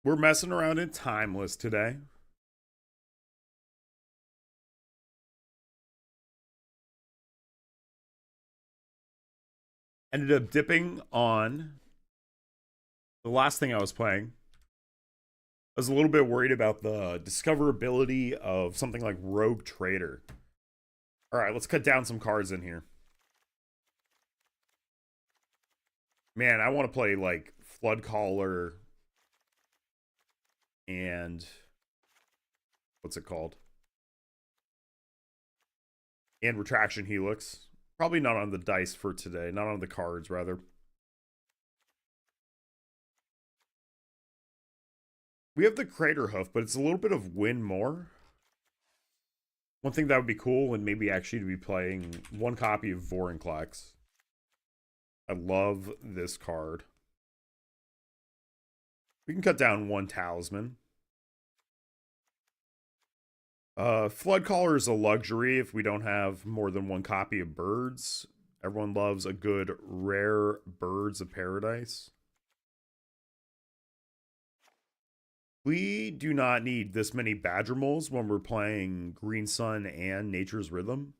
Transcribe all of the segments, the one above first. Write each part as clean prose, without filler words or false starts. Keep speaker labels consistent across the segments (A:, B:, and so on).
A: We're messing around in Timeless today. Ended up dipping on the last thing I was playing. I was a little bit worried about the discoverability of something like Rogue Trader. All right, let's cut down some cards in here. Man, I want to play like Flood Caller and what's it called? And Retraction Helix. Probably not on the dice for today, not on the cards, rather. We have the Crater Hoof, but it's a little bit of win more. One thing that would be cool, and maybe actually to be playing one copy of Vorinclex. I love this card. We can cut down one Talisman. Flood Caller is a luxury if we don't have more than one copy of Birds. Everyone loves a good rare Birds of Paradise. We do not need this many Badger Moles when we're playing Green Sun and Nature's Rhythm.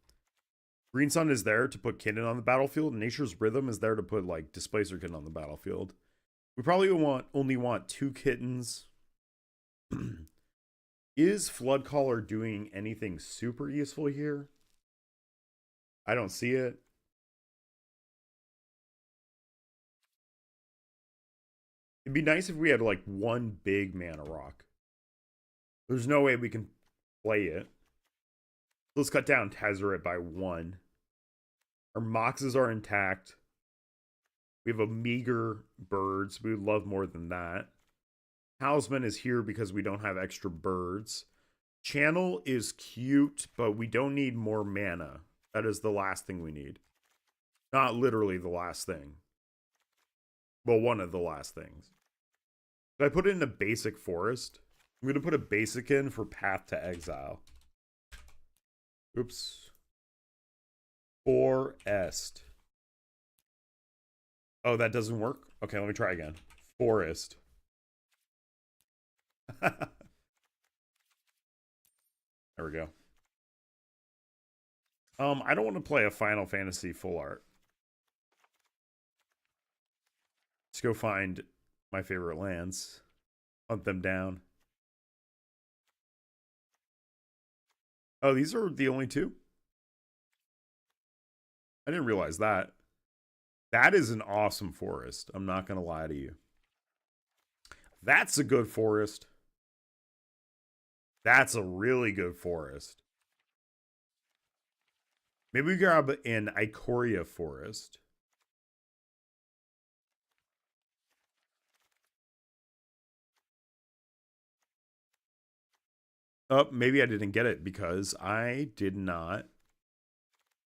A: Green Sun is there to put Kitten on the battlefield, and Nature's Rhythm is there to put like Displacer Kitten on the battlefield. We probably only want 2 kittens. Is Flood Caller doing anything super useful here? I don't see it. It'd be nice if we had like one big mana rock. There's no way we can play it. Let's cut down Tezzeret by 1. Our Moxes are intact. We have a meager Birds. We would love more than that. Talisman is here because we don't have extra Birds. Channel is cute, but we don't need more mana. That is the last thing we need. Not literally the last thing. Well, one of the last things. Did I put it in a basic forest? I'm going to put a basic in for Path to Exile. Oops. Forest. Oh, that doesn't work? Okay, let me try again. Forest. There we go. I don't want to play a Final Fantasy full art. Let's go find my favorite lands. Hunt them down. Oh, these are the only 2? I didn't realize that. That is an awesome forest. I'm not going to lie to you. That's a good forest. That's a really good forest. Maybe we grab an Ikoria forest. Oh, maybe I didn't get it because I did not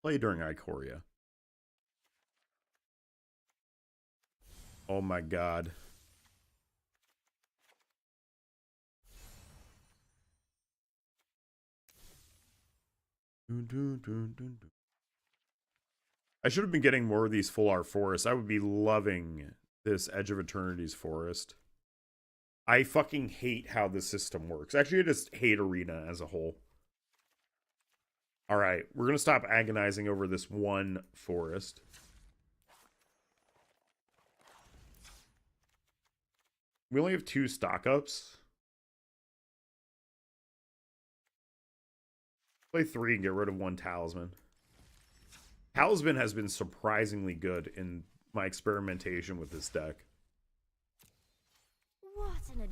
A: play during Ikoria. Oh my god. I should have been getting more of these full art forests. I would be loving this Edge of Eternity's forest. I fucking hate how the system works. Actually, I just hate Arena as a whole. Alright, we're going to stop agonizing over this one forest. We only have 2 stock ups. Play 3 and get rid of 1 Talisman. Talisman has been surprisingly good in my experimentation with this deck.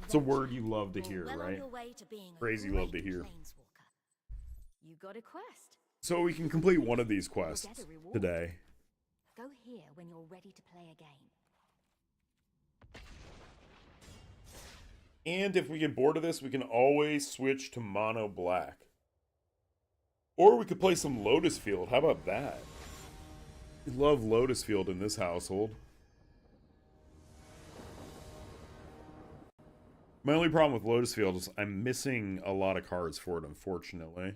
A: It's a word you love to hear, right? Crazy love to hear.
B: You got a quest.
A: So we can complete one of these quests today.
B: Go here when you're ready to play a game.
A: And if we get bored of this, we can always switch to mono black. Or we could play some Lotus Field. How about that? We love Lotus Field in this household. My only problem with Lotus Field is I'm missing a lot of cards for it, unfortunately.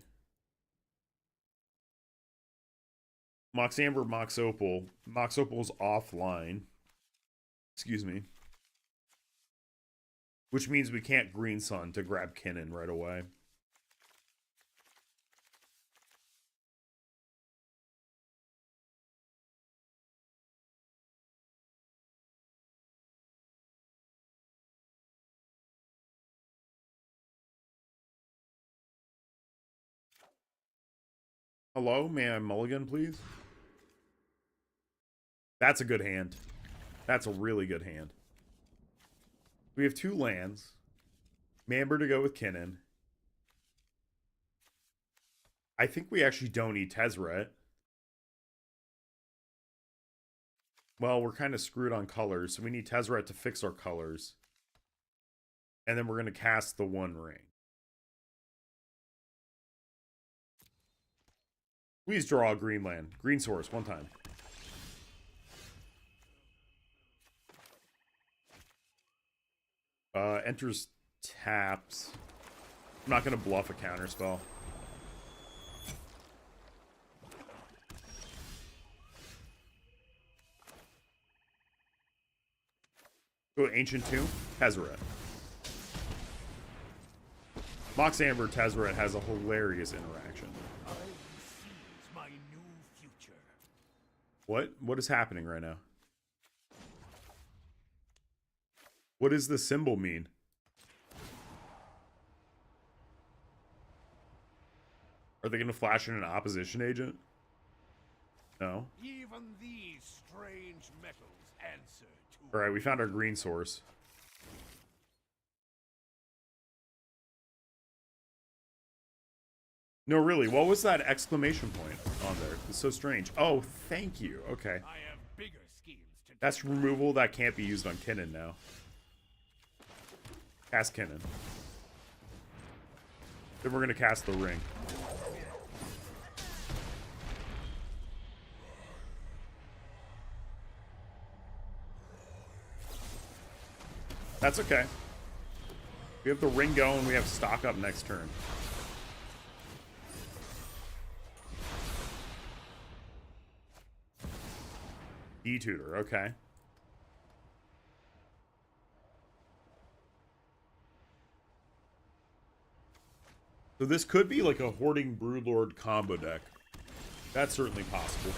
A: Mox Amber, Mox Opal. Mox Opal's offline. Excuse me. Which means we can't Green Sun to grab Kitten right away. Hello, may I mulligan, please? That's a good hand. That's a really good hand. We have 2 lands. Mamber to go with Kinnan. I think we actually don't need Tezzeret. Well, we're kind of screwed on colors, so we need Tezzeret to fix our colors. And then we're going to cast the 1 ring. Please draw a green land. Green source, 1 time. Enters taps. I'm not going to bluff a counterspell. Go Ancient Tomb, Tezzeret. Mox Amber Tezzeret has a hilarious interaction.
C: I seize my new future.
A: What is happening right now? What does the symbol mean? Are they going to flash in an opposition agent? No.
C: Even these strange metals answer to.
A: All right, we found our green source. No, really, what was that exclamation point on there? It's so strange. Oh, thank you. Okay.
C: I have bigger schemes to.
A: That's removal that can't be used on Kinnan now. Cast Kinnan. Then we're going to cast the ring. That's okay. We have the ring going. We have stock up next turn. E-tutor, okay. So this could be like a Hoarding Broodlord combo deck. That's certainly possible.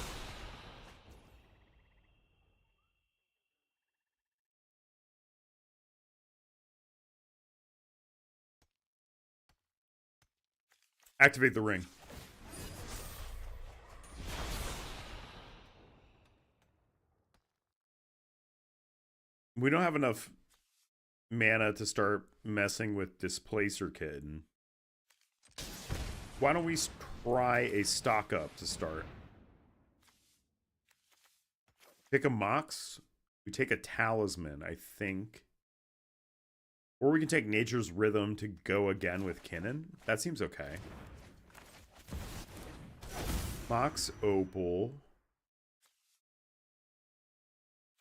A: Activate the ring. We don't have enough mana to start messing with Displacer Kitten. Why don't we try a stock up to start? Pick a Mox. We take a Talisman, I think. Or we can take Nature's Rhythm to go again with Kinnan. That seems okay. Mox Opal.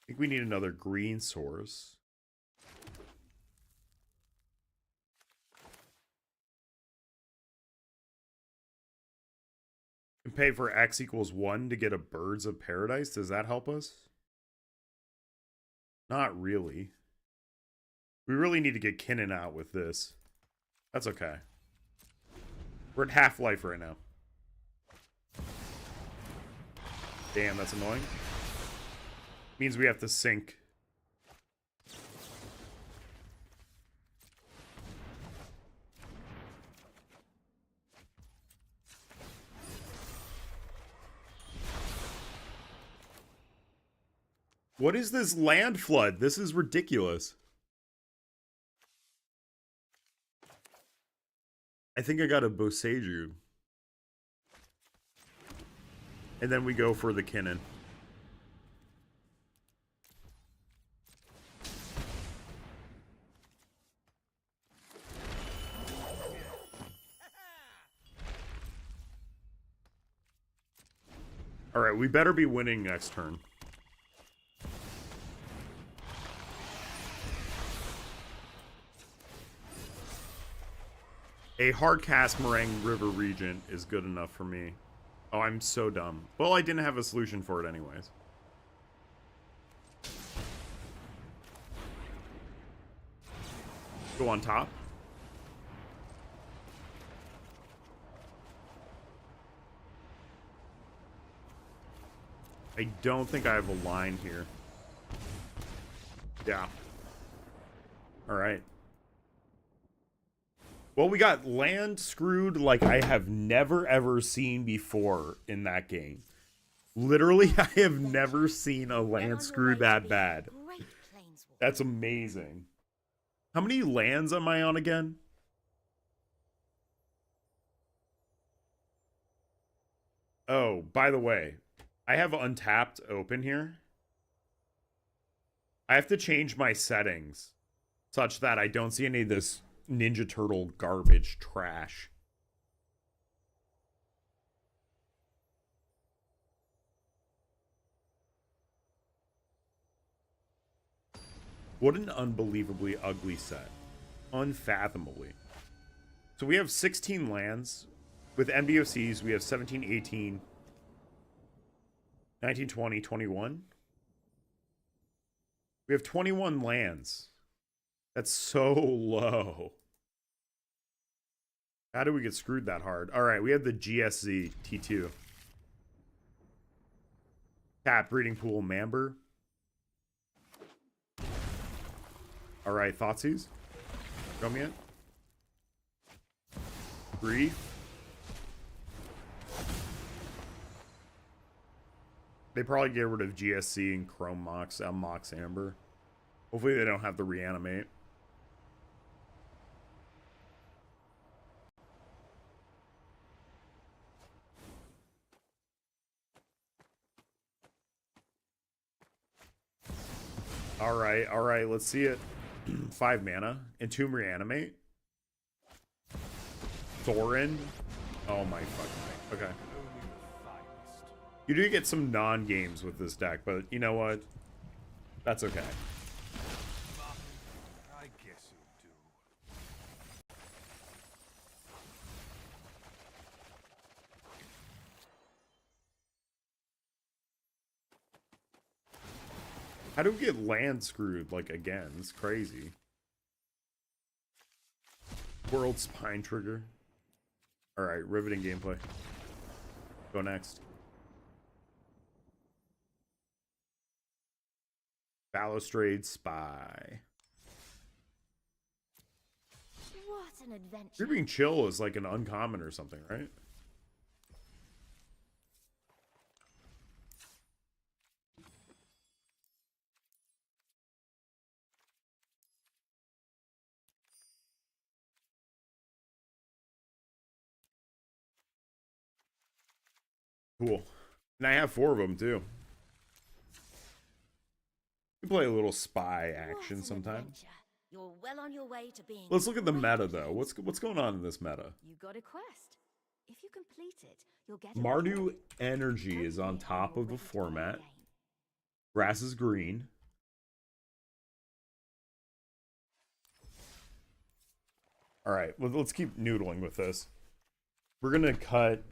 A: I think we need another green source. And pay for X equals 1 to get a Birds of Paradise. Does that help us? Not really. We really need to get Kinnan out with this. That's okay. We're at half-life right now. Damn, that's annoying. Means we have to sync. What is this land flood? This is ridiculous. I think I got a Boseiju. And then we go for the Kinnan. Alright, we better be winning next turn. A hard cast Meringue River Regent is good enough for me. Oh, I'm so dumb. Well, I didn't have a solution for it anyways. Go on top. I don't think I have a line here. Yeah. All right. Well, we got land screwed like I have never ever seen before in that game. Literally, I have never seen a land screw that bad. That's amazing. How many lands am I on again? Oh, by the way, I have Untapped open here. I have to change my settings such that I don't see any of this Ninja Turtle garbage trash. What an unbelievably ugly set. Unfathomably. So we have 16 lands. With MDOCs, we have 17, 18, 19, 20, 21. We have 21 lands. That's so low. How do we get screwed that hard? All right, we have the GSZ T2. Cat breeding pool Mamber. All right, Thoughtseize. Show me it. Brief. They probably get rid of GSC and Chrome Mox, Mox Amber. Hopefully they don't have to reanimate. All right, let's see it. 5 mana. Entomb Reanimate. Thorin. Oh my fucking. Okay. You do get some non-games with this deck, but you know what? That's okay.
C: I guess you do.
A: How do we get land screwed, like, again? It's crazy. World Spine Trigger. Alright, riveting gameplay. Go next. Balustrade Spy.
B: What an adventure.
A: Creeping Chill is like an uncommon or something, right? Cool. And I have 4 of them too. We play a little spy action sometime.
B: You're well on your way to being.
A: Let's look at the meta though. What's going on in this meta?
B: You got a quest. If you complete it, you'll get
A: Mardu Energy is on top of the format. Grass is green. All right, well, let's keep noodling with this. We're gonna cut.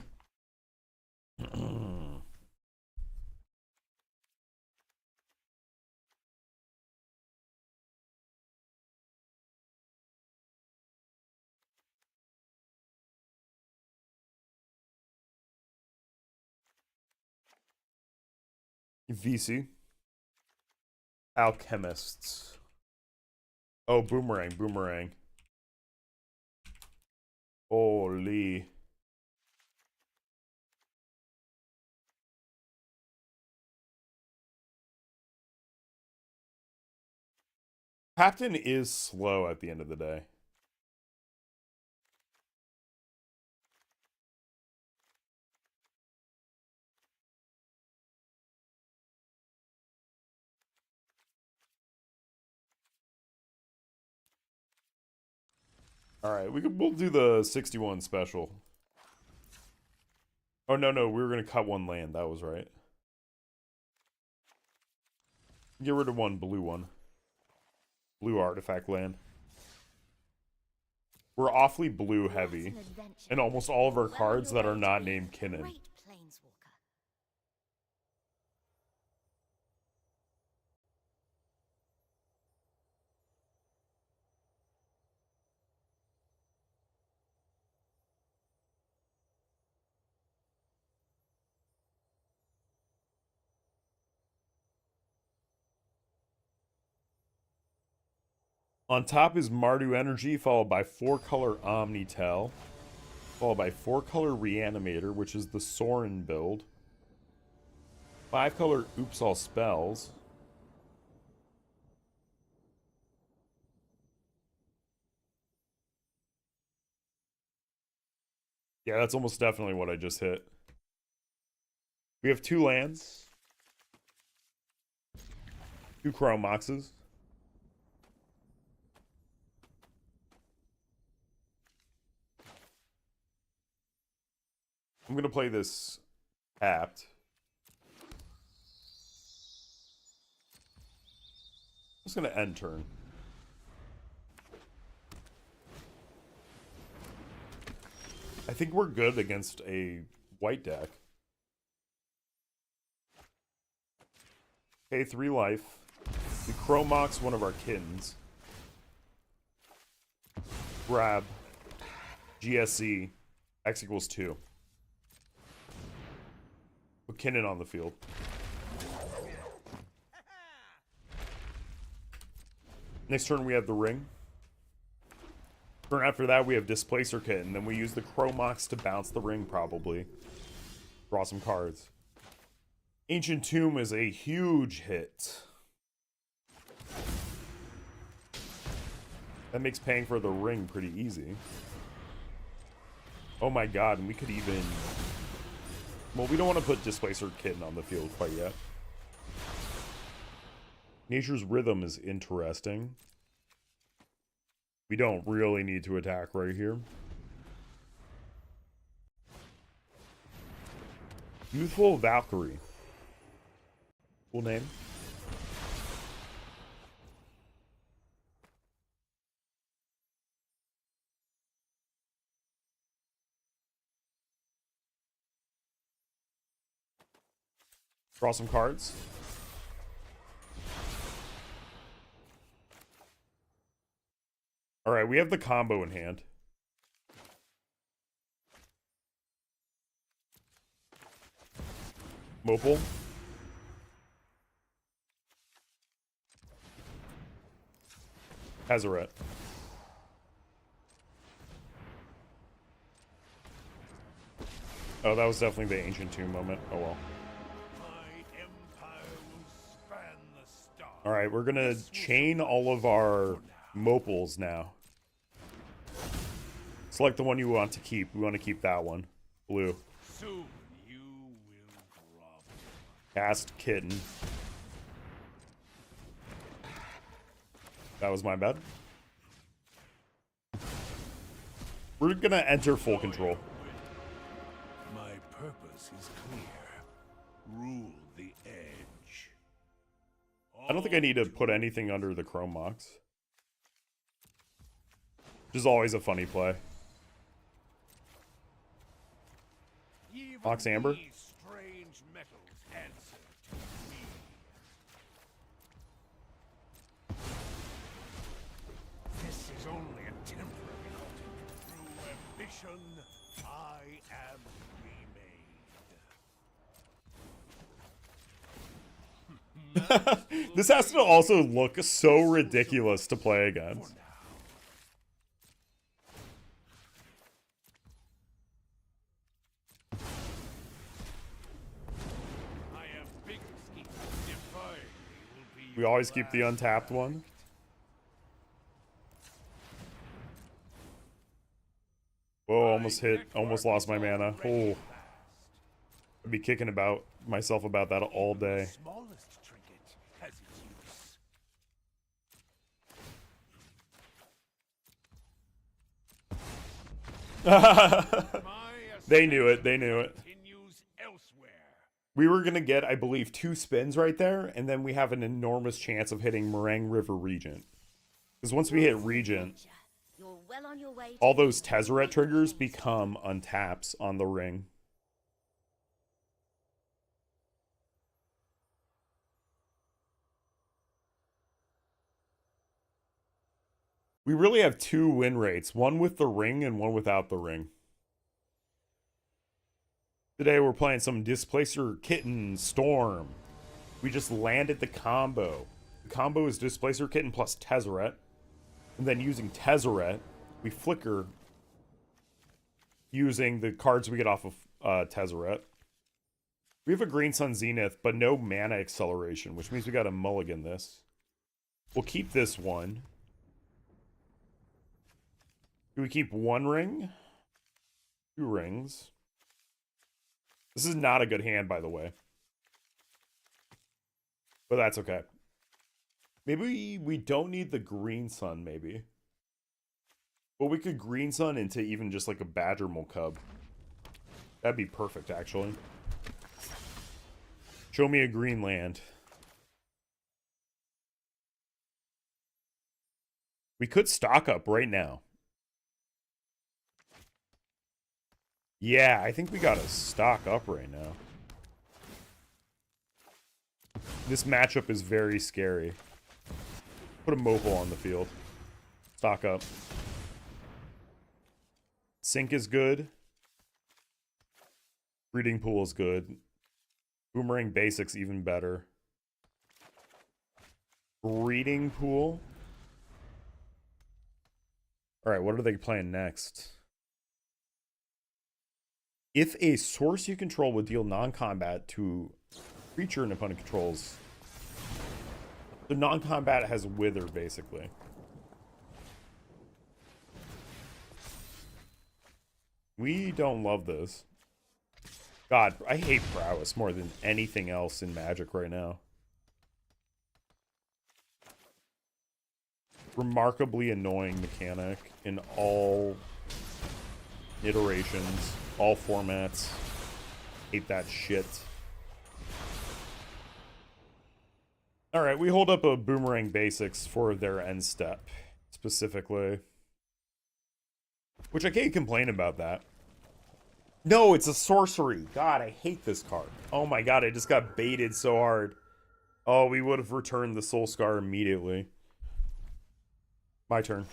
A: VC. Alchemists. Oh, boomerang. Holy. Captain is slow at the end of the day. All right, we'll do the 61 special. Oh no, we were gonna cut 1 land. That was right. Get rid of 1 blue one. Blue artifact land. We're awfully blue heavy, and almost all of our cards that are not named Kinnan. On top is Mardu Energy, followed by 4-color Omnitel, followed by 4-color Reanimator, which is the Sorin build. 5-color Oops All Spells. Yeah, that's almost definitely what I just hit. We have 2 lands. 2 Chrome Moxes. I'm going to play this tapped. I'm just going to end turn. I think we're good against a white deck. Pay 3 life. We Chrome Mox one of our kittens. Grab GSC. X equals 2. Put Kitten on the field. Next turn we have the ring. Turn after that we have Displacer Kitten. Then we use the Chrome Mox to bounce the ring probably. Draw some cards. Ancient Tomb is a huge hit. That makes paying for the ring pretty easy. Oh my god, and we could even... Well, we don't want to put Displacer Kitten on the field quite yet. Nature's Rhythm is interesting. We don't really need to attack right here. Youthful Valkyrie. Cool name. Draw some cards. Alright, we have the combo in hand. Mopal. Hazaret. Oh, that was definitely the Ancient Tomb moment. Oh well. Alright, we're gonna chain all of our Mopals now. Select the one you want to keep. We want to keep that one. Blue.
C: Soon you will drop.
A: Cast Kitten. That was my bad. We're gonna enter full control.
C: My purpose is clear. Rule the edge.
A: I don't think I need to put anything under the Chrome Mox. Which is always a funny play. Mox Amber.
C: Strange metals answer to me. This is only a temporary halt. Through ambition, I am remade.
A: This has to also look so ridiculous to play against. We always keep the untapped one. Whoa, almost hit. Almost lost my mana. Oh. I'd be kicking about myself about that all day.
C: Smallest trinket has its use.
A: They knew it. They knew it. We were going to get, I believe, 2 spins right there, and then we have an enormous chance of hitting Meringue River Regent. Because once we hit Regent, all those Tezzeret triggers become untaps on the ring. We really have 2 win rates, one with the ring and one without the ring. Today we're playing some Displacer Kitten Storm. We just landed the combo. The combo is Displacer Kitten plus Tezzeret. And then using Tezzeret, we flicker using the cards we get off of Tezzeret. We have a Green Sun Zenith, but no mana acceleration, which means we gotta mulligan this. We'll keep this one. Do we keep one ring? 2 rings. This is not a good hand, by the way. But that's okay. Maybe we don't need the Green Sun, maybe. But we could Green Sun into even just like a Badgermole Cub. That'd be perfect, actually. Show me a green land. We could stock up right now. Yeah, I think we gotta stock up right now. This matchup is very scary. Put a Mopal on the field. Stock up. Sink is good. Breeding Pool is good. Boomerang Basics even better. Breeding Pool. Alright, what are they playing next? If a source you control would deal non-combat to creature an opponent controls, the non-combat has Wither, basically. We don't love this. God, I hate Prowess more than anything else in Magic right now. Remarkably annoying mechanic in all iterations, all formats. Hate that shit. Alright, we hold up a Boomerang Basics for their end step, specifically. Which I can't complain about that. No, it's a sorcery. God, I hate this card. Oh my god, I just got baited so hard. Oh, we would have returned the Soul Scar immediately. My turn.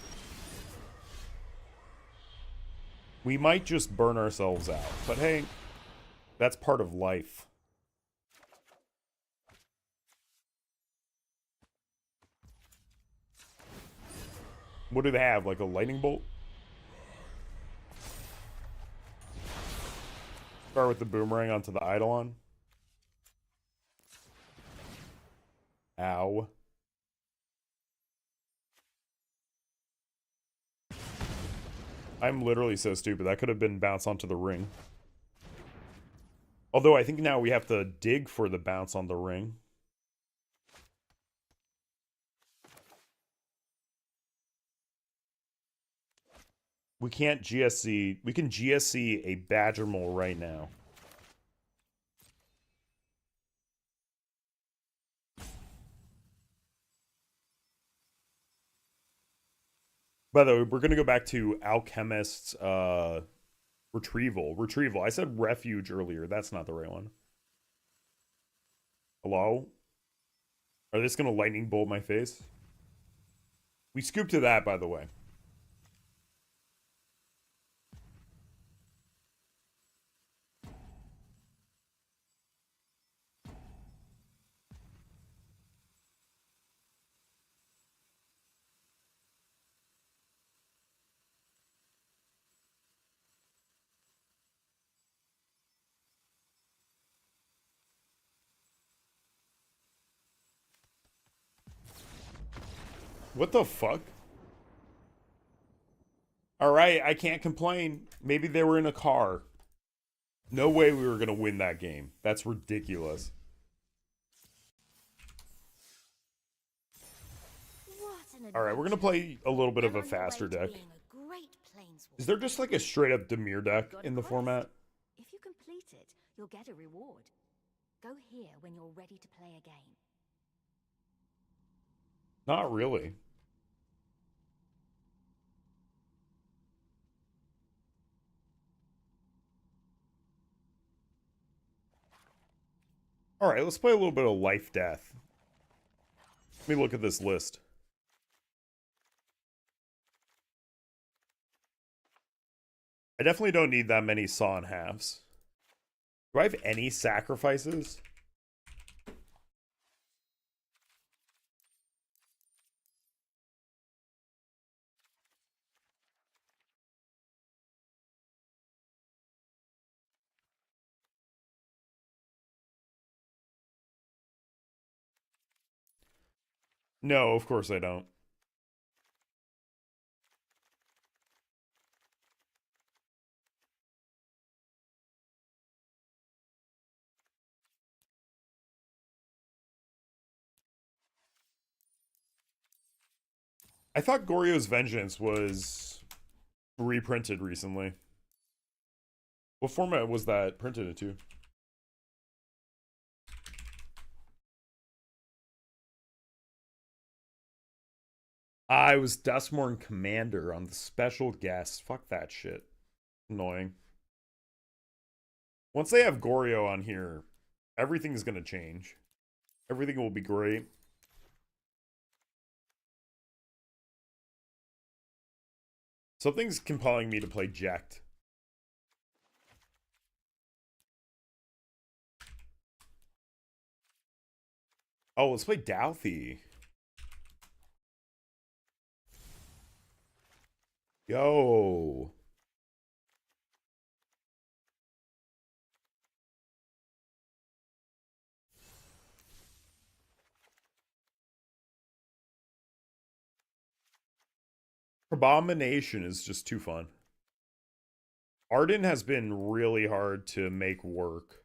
A: We might just burn ourselves out, but hey, that's part of life. What do they have, like a lightning bolt? Start with the boomerang onto the Eidolon. Ow. I'm literally so stupid. That could have been bounce onto the ring. Although I think now we have to dig for the bounce on the ring. We can't GSC. We can GSC a Badgermole right now. By the way, we're going to go back to Alchemist's Retrieval. I said Refuge earlier. That's not the right one. Hello? Are they just going to lightning bolt my face? We scooped to that, by the way. What the fuck? Alright, I can't complain. Maybe they were in a car. No way we were going to win that game. That's ridiculous. Alright, we're going to play a little bit of a faster deck. Is there just like a straight up Dimir deck in the format?
B: If you complete it, you'll get a reward. Go here when you're ready to play a game.
A: Not really. Alright, let's play a little bit of Life Death. Let me look at this list. I definitely don't need that many saw and halves. Do I have any sacrifices? No, of course I don't. I thought Goryo's Vengeance was reprinted recently. What format was that printed into? I was Dustmorn Commander on the special guest. Fuck that shit. Annoying. Once they have Goryo on here, everything's gonna change. Everything will be great. Something's compelling me to play Jekt. Oh, let's play Douthie. Yo. Abomination is just too fun. Arden has been really hard to make work.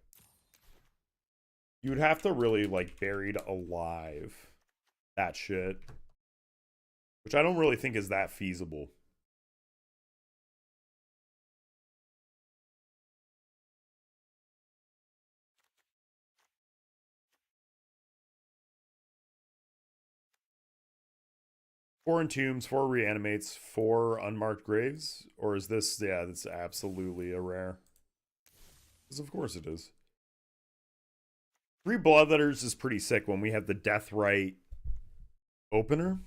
A: You'd have to really, like, buried alive that shit. Which I don't really think is that feasible. Four entombs, four reanimates, four unmarked graves? Or is this, yeah, that's absolutely a rare. Because of course it is. 3 bloodletters is pretty sick when we have the Deathrite opener.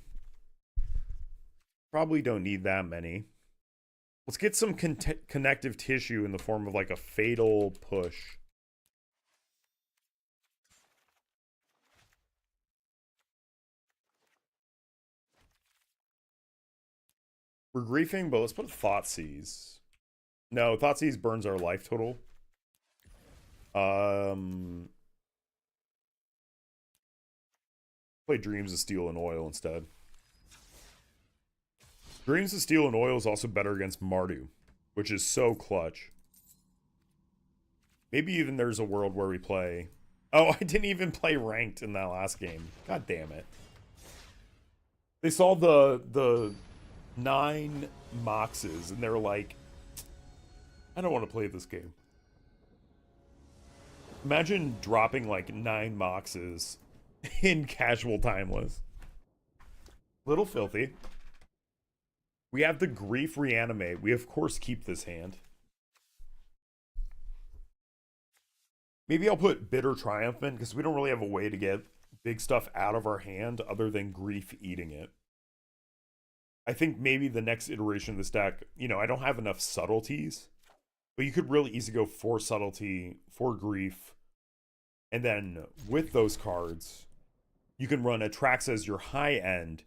A: Probably don't need that many. Let's get some connective tissue in the form of like a fatal push. We're griefing, but let's put Thoughtseize. No, Thoughtseize burns our life total. Play Dreams of Steel and Oil instead. Dreams of Steel and Oil is also better against Mardu, which is so clutch. Maybe even there's a world where we play... Oh, I didn't even play ranked in that last game. God damn it. They saw the 9 Moxes, and they're like, I don't want to play this game. Imagine dropping like 9 Moxes in casual timeless. Little filthy. We have the Grief Reanimate. We of course keep this hand. Maybe I'll put Bitter Triumphant because we don't really have a way to get big stuff out of our hand other than Grief eating it. I think maybe the next iteration of this deck, you know, I don't have enough subtleties, but you could really easily go 4 subtlety, 4 grief, and then with those cards, you can run Atraxa as your high end,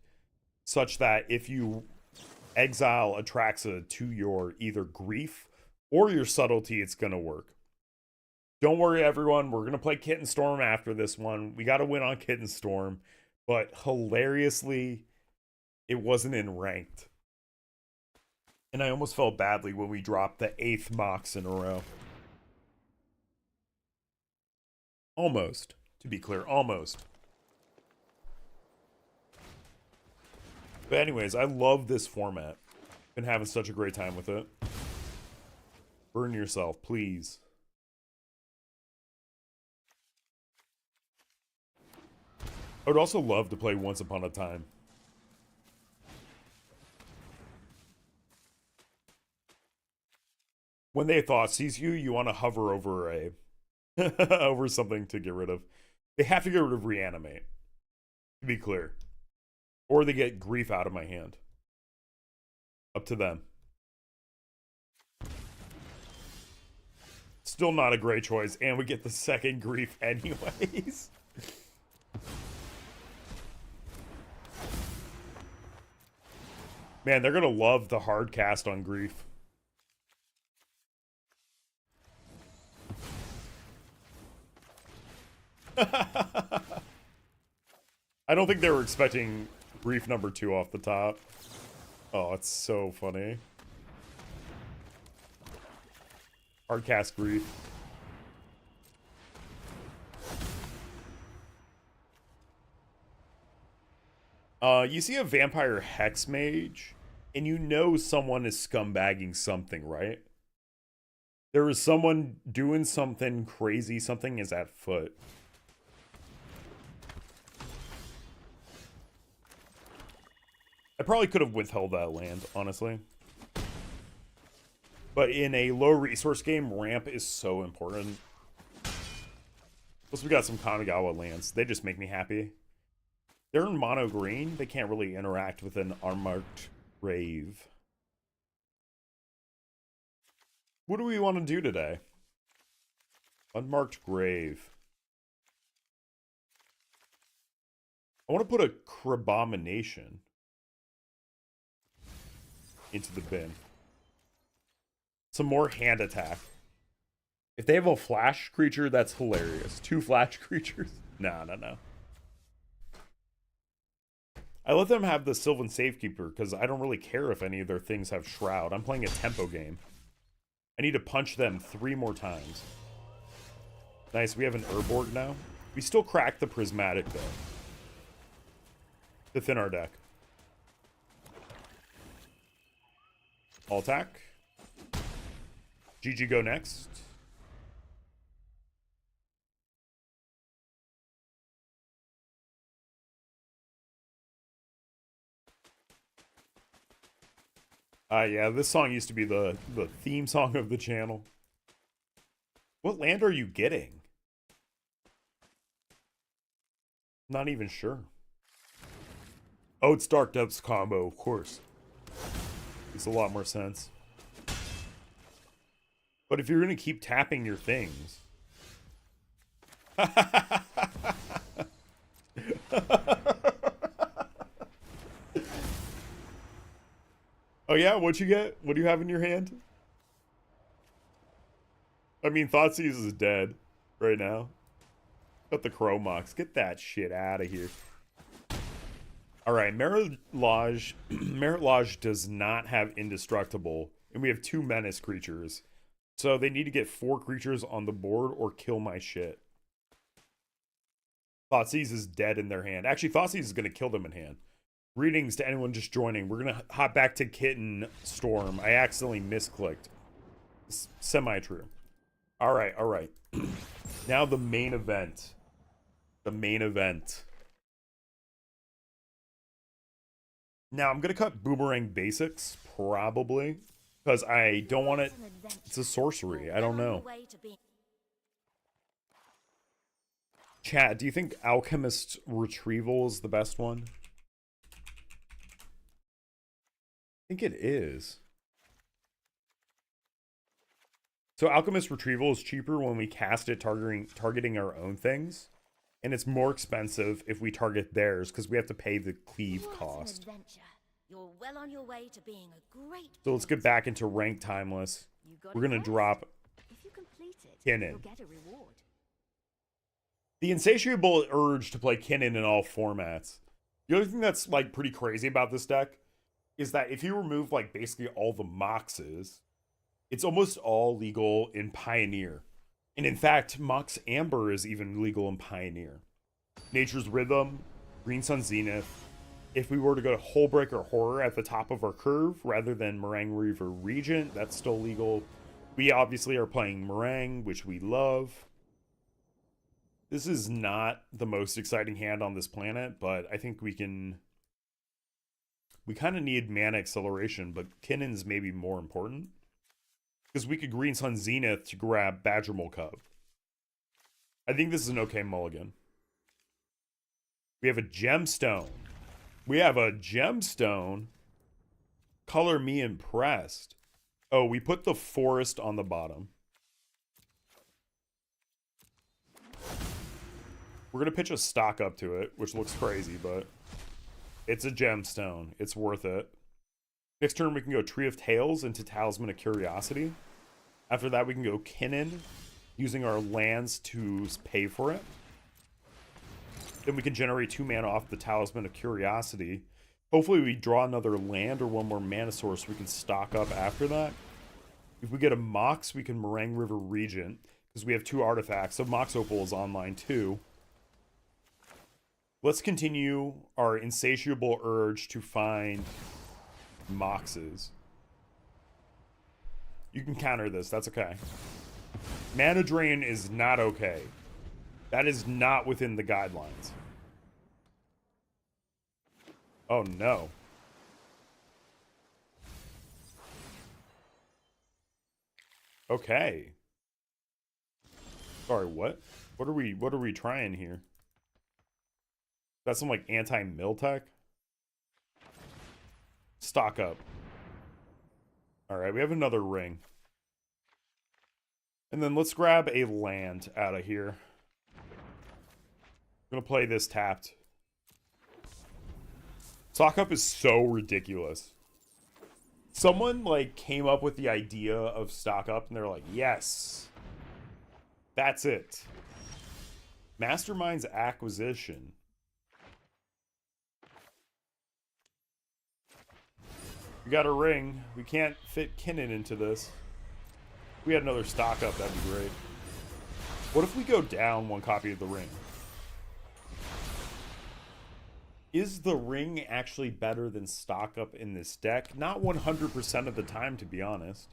A: such that if you exile Atraxa to your either grief or your subtlety, it's going to work. Don't worry, everyone. We're going to play KITTENSTORM after this one. We got to win on KITTENSTORM, but hilariously, it wasn't in ranked. And I almost felt badly when we dropped the 8th Mox in a row. Almost, to be clear, almost. But anyways, I love this format. Been having such a great time with it. Burn yourself, please. I would also love to play Once Upon a Time. When they Thoughtseize you, you want to hover over a over something to get rid of. They have to get rid of Reanimate, to be clear. Or they get Grief out of my hand. Up to them. Still not a great choice, and we get the second Grief anyways. Man, they're gonna love the hard cast on Grief. I don't think they were expecting brief number 2 off the top. Oh, it's so funny. Hardcast grief. You see a vampire hex mage, and you know someone is scumbagging something, right? There is someone doing something crazy. Something is at foot. I probably could have withheld that land, honestly. But in a low resource game, ramp is so important. Plus, we got some Kamigawa lands. They just make me happy. They're in mono green. They can't really interact with an unmarked grave. What do we want to do today? Unmarked grave. I want to put a Crabomination into the bin. Some more hand attack. If they have a flash creature, that's hilarious. 2 flash creatures? No. I let them have the Sylvan Safekeeper because I don't really care if any of their things have Shroud. I'm playing a tempo game. I need to punch them 3 more times. Nice, we have an Urborg now. We still crack the Prismatic, though. To thin our deck. All attack. GG go next. Yeah, this song used to be the theme song of the channel. What land are you getting? Not even sure. Oh, it's Dark Depths combo, of course. Makes a lot more sense. But if you're going to keep tapping your things... Oh yeah, what'd you get? What do you have in your hand? I mean, Thoughtseize is dead right now. Got the Chromox. Get that shit out of here. Alright, Merit Lodge does not have Indestructible, and we have 2 Menace creatures. So they need to get 4 creatures on the board or kill my shit. Thoughtseize is dead in their hand. Actually, Thoughtseize is going to kill them in hand. Greetings to anyone just joining. We're going to hop back to Kittenstorm. I accidentally misclicked. It's semi-true. Alright. Now the main event. The main event. Now, I'm going to cut Boomerang Basics, probably. Because I don't want it... It's a sorcery. I don't know. Chat, do you think Alchemist Retrieval is the best one? I think it is. So Alchemist Retrieval is cheaper when we cast it targeting our own things. And it's more expensive if we target theirs because we have to pay the cleave cost.
B: You're well on your way to being a great
A: So let's get back into Ranked Timeless. We're going to drop
B: If you complete it,
A: Kinnan.
B: you'll get a reward.
A: The insatiable urge to play Kinnan in all formats. The other thing that's like pretty crazy about this deck is that if you remove like basically all the Moxes, it's almost all legal in Pioneer. And in fact, Mox Amber is even legal in Pioneer. Nature's Rhythm, Green Sun Zenith. If we were to go to Hullbreaker Horror at the top of our curve rather than Meringue Reaver Regent, that's still legal. We obviously are playing Meringue, which we love. This is not the most exciting hand on this planet, but I think we can... We kind of need mana acceleration, but Kinnan's maybe more important. Because we could Green Sun Zenith to grab Badgermole Cub. I think this is an okay mulligan. We have a Gemstone. We have a Gemstone. Color me impressed. Oh, we put the Forest on the bottom. We're going to pitch a stock up to it, which looks crazy, but it's a Gemstone. It's worth it. Next turn, we can go Tree of Tales into Talisman of Curiosity. After that, we can go Kinnan, using our lands to pay for it. Then we can generate 2 mana off the Talisman of Curiosity. Hopefully we draw another land or one more mana source we can stock up after that. If we get a Mox, we can Meringue River Regent, because we have 2 artifacts. So Mox Opal is online too. Let's continue our insatiable urge to find Moxes. You can counter this, that's okay. Mana Drain is not okay. That is not within the guidelines. Oh no. Okay. Sorry, what? What are we trying here? That's some like anti-mill tech? Stock up. Alright, we have another ring. And then let's grab a land out of here. I'm gonna play this tapped. Stock up is so ridiculous. Someone like came up with the idea of stock up and they're like, yes, that's it. Mastermind's acquisition. We got a ring. We can't fit Kinnan into this. If we had another stock up, that'd be great. What if we go down 1 copy of the ring? Is the ring actually better than stock up in this deck? Not 100% of the time, to be honest.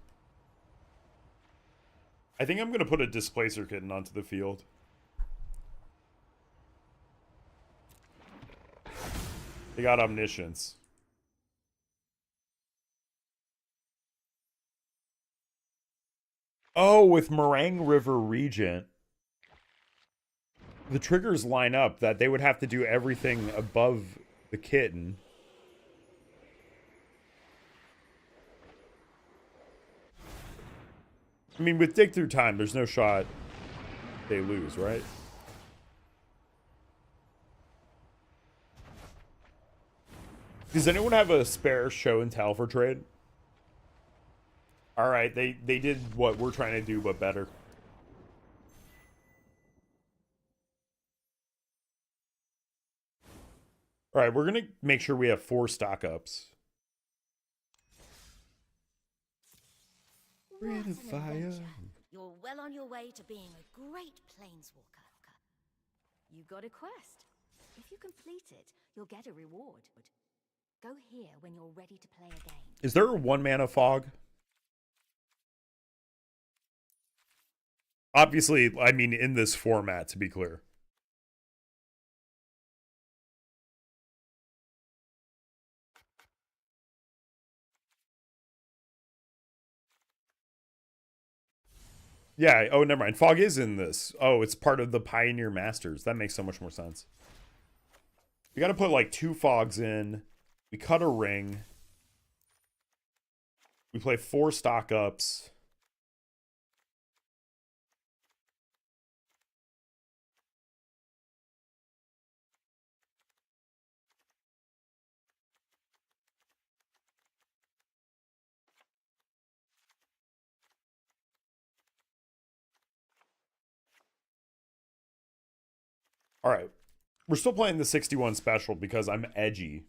A: I think I'm going to put a Displacer Kitten onto the field. They got Omniscience. Oh, with Meringue River Regent, the triggers line up that they would have to do everything above the kitten. I mean, with Dig Through Time, there's no shot they lose, right? Does anyone have a spare show and tell for trade? Alright, they did what we're trying to do, but better. Alright, we're gonna make sure we have 4 stock ups.
B: What an adventure. You're well on your way to being a great planeswalker. You got a quest. If you complete it, you'll get a reward. Go here when you're ready to play a game.
A: Is there a 1 mana fog? Obviously, I mean, in this format, to be clear. Yeah, oh, never mind. Fog is in this. Oh, it's part of the Pioneer Masters. That makes so much more sense. We got to put like 2 fogs in. We cut a ring. We play 4 stock ups. All right. We're still playing the 61 special because I'm edgy.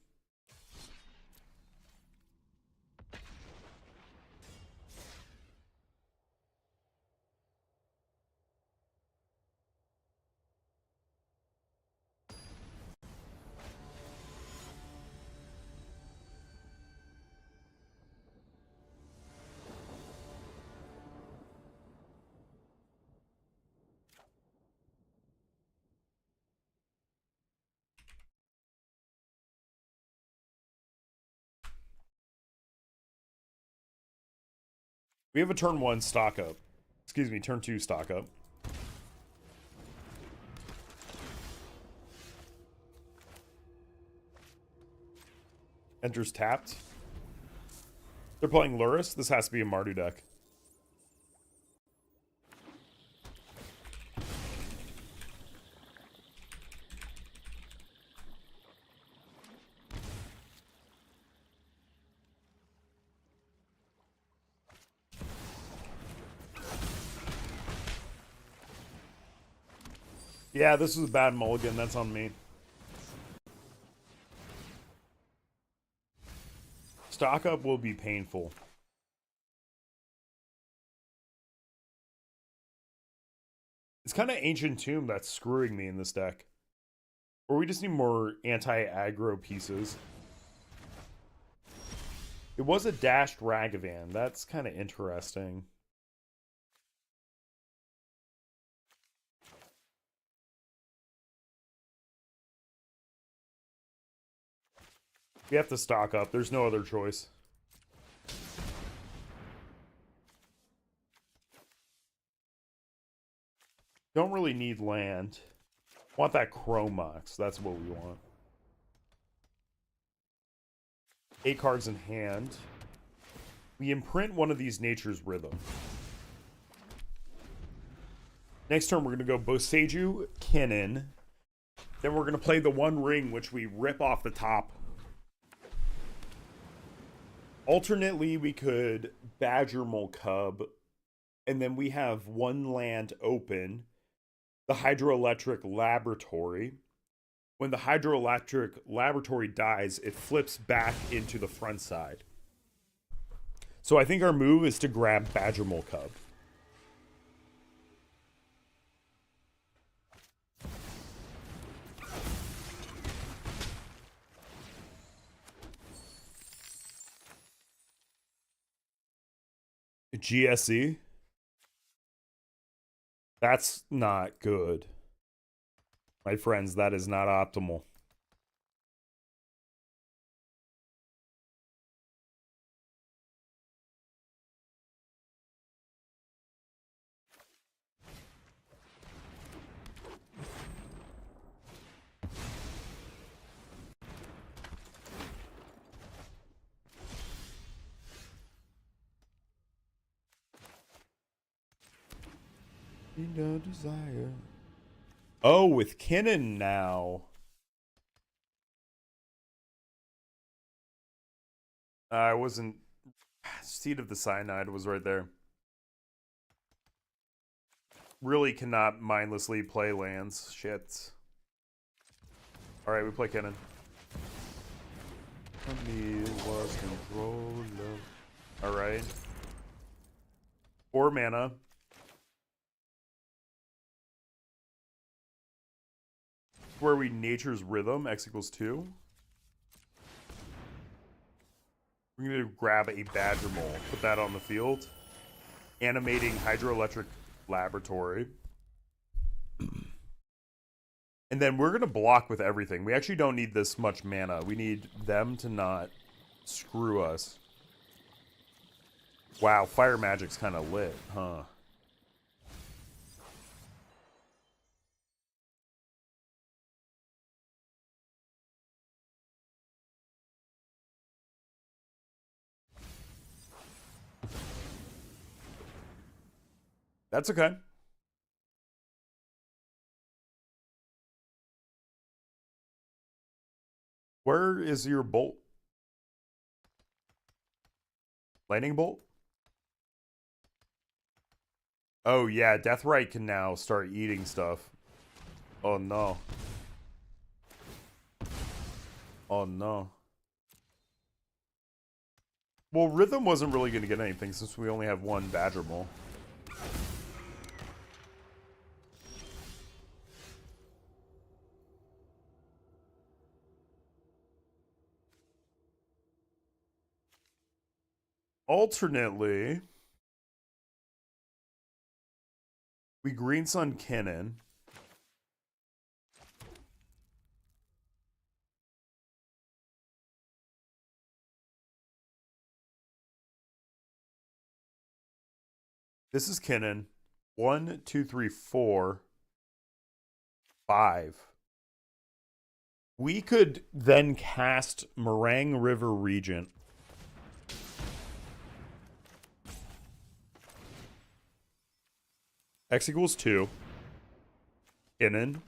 A: We have a turn 1 stock up. Excuse me, turn 2 stock up. Enters tapped. They're playing Luris. This has to be a Mardu deck. Yeah, this was a bad mulligan. That's on me. Stock up will be painful. It's kind of Ancient Tomb that's screwing me in this deck. Or we just need more anti-aggro pieces. It was a dashed Ragavan. That's kind of interesting. We have to stock up. There's no other choice. Don't really need land. Want that Chromox. That's what we want. 8 cards in hand. We imprint one of these Nature's Rhythm. Next turn, we're going to go Displacer Kitten. Then we're going to play the One Ring, which we rip off the top. Alternately, we could Badgermole Cub. And then we have one land open. The Hydroelectric Laboratory. When the Hydroelectric Laboratory dies, it flips back into the front side. So I think our move is to grab Badgermole Cub. GSE? That's not good. My friends, that is not optimal. No desire. Oh, with Kinnan now. I wasn't. Seed of the Cyanide was right there. Really cannot mindlessly play lands. Shit. Alright, we play Kinnan. Alright. 4 mana. Where we Nature's Rhythm, X equals 2. We're going to grab a Badgermole, put that on the field. Animating Hydroelectric Laboratory. And then we're going to block with everything. We actually don't need this much mana. We need them to not screw us. Wow, Fire Magic's kind of lit, huh? That's okay. Where is your bolt? Lightning bolt? Oh yeah, Deathrite can now start eating stuff. Oh no. Oh no. Well, Rhythm wasn't really going to get anything since we only have one Badgermole. Alternately, we Green Sun Kinnan. This is Kinnan. 1, 2, 3, 4, 5. We could then cast Meringue River Regent. X equals 2. Kinnan.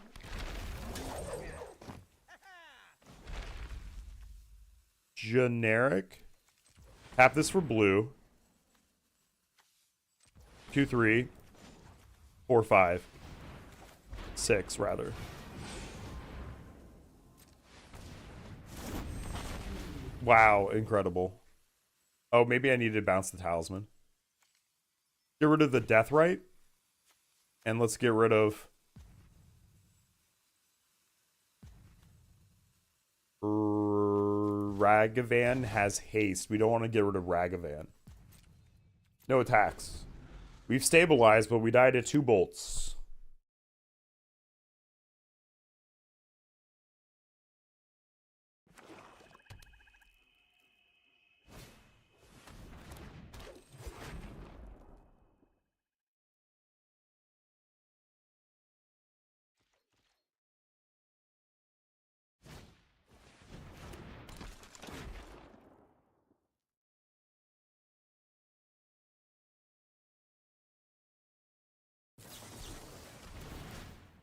A: Generic. Tap this for blue. 2, 3, 4, 5, 6, rather. Wow, incredible. Oh, maybe I needed to bounce the talisman. Get rid of the death right. And let's get rid of Ragavan has haste. We don't want to get rid of Ragavan. No attacks. We've stabilized, but we died at 2 bolts.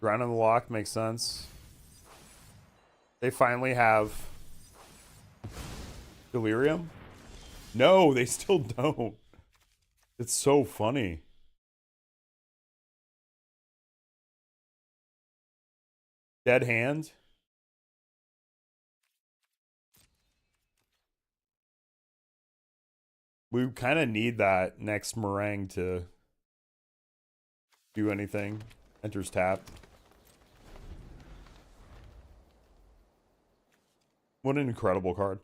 A: Ground on the lock makes sense. They finally have delirium? No, they still don't. It's so funny. Dead hand? We kind of need that next meringue to do anything. Enters tap. What an incredible card.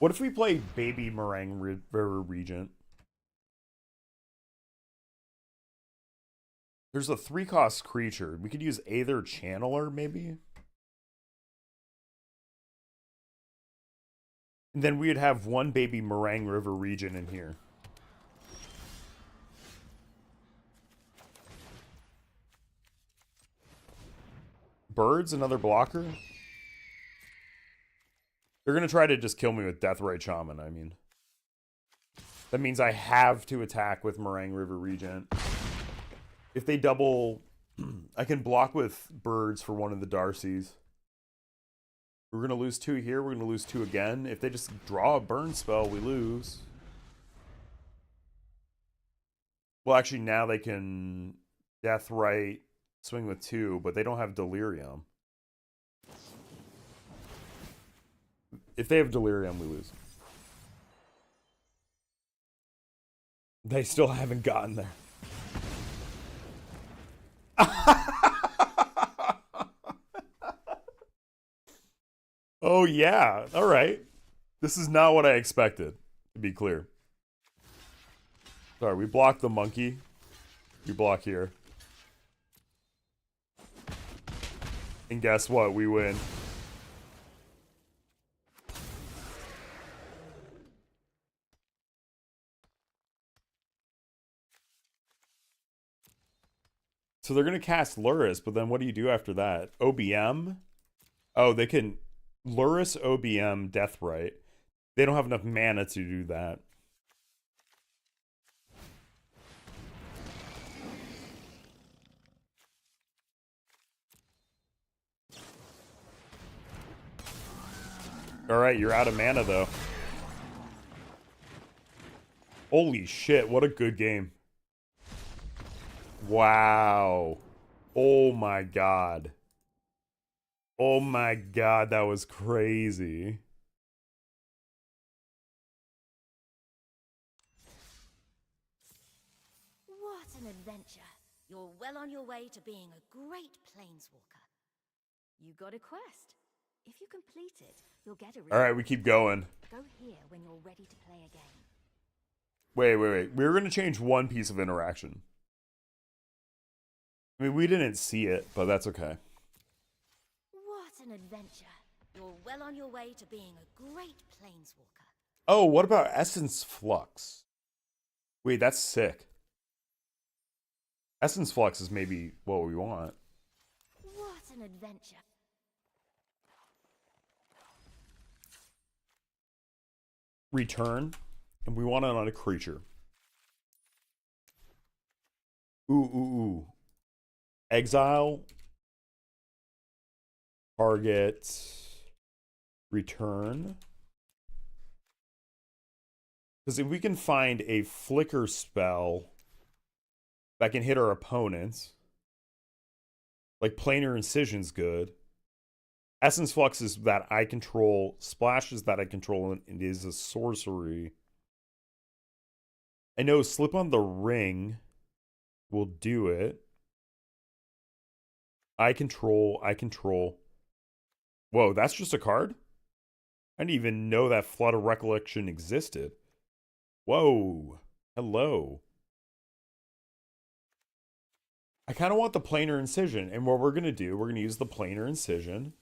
A: What if we play Baby Meringue River Regent? There's a 3-cost creature. We could use Aether Channeler, maybe? And then we'd have 1 Baby Meringue River Regent in here. Birds, another blocker? They're going to try to just kill me with Deathrite Shaman, I mean. That means I have to attack with Meringue River Regent. If they double... I can block with birds for one of the Darcys. We're going to lose 2 here. We're going to lose 2 again. If they just draw a burn spell, we lose. Well, actually, now they can Deathrite, swing with 2, but they don't have Delirium. If they have Delirium, we lose. They still haven't gotten there. Oh, yeah. All right. This is not what I expected, to be clear. Sorry, we blocked the monkey. We block here. And guess what? We win. So they're going to cast Luris, but then what do you do after that? OBM? Oh, they can Luris, OBM, Deathrite. They don't have enough mana to do that. Alright, you're out of mana, though. Holy shit, what a good game. Wow. Oh my god. Oh my god, that was crazy.
B: What an adventure. You're well on your way to being a great planeswalker. You got a quest. If you complete it, you'll get a reward.
A: Alright, we keep going.
B: Go here when you're ready to play again.
A: Wait. We're going to change one piece of interaction. I mean, we didn't see it, but that's okay.
B: What an adventure. You're well on your way to being a great planeswalker.
A: Oh, what about Essence Flux? Wait, that's sick. Essence Flux is maybe what we want.
B: What an adventure.
A: Return, and we want it on a creature. Ooh. Exile. Target. Return. Because if we can find a flicker spell that can hit our opponents, like Planar Incision's good. Essence Flux is that I control. Splash is that I control, and it is a sorcery. I know Slip on the Ring will do it. I control. Whoa, that's just a card? I didn't even know that Flood of Recollection existed. Whoa. Hello. I kind of want the Planar Incision. And what we're going to do, we're going to use the Planar Incision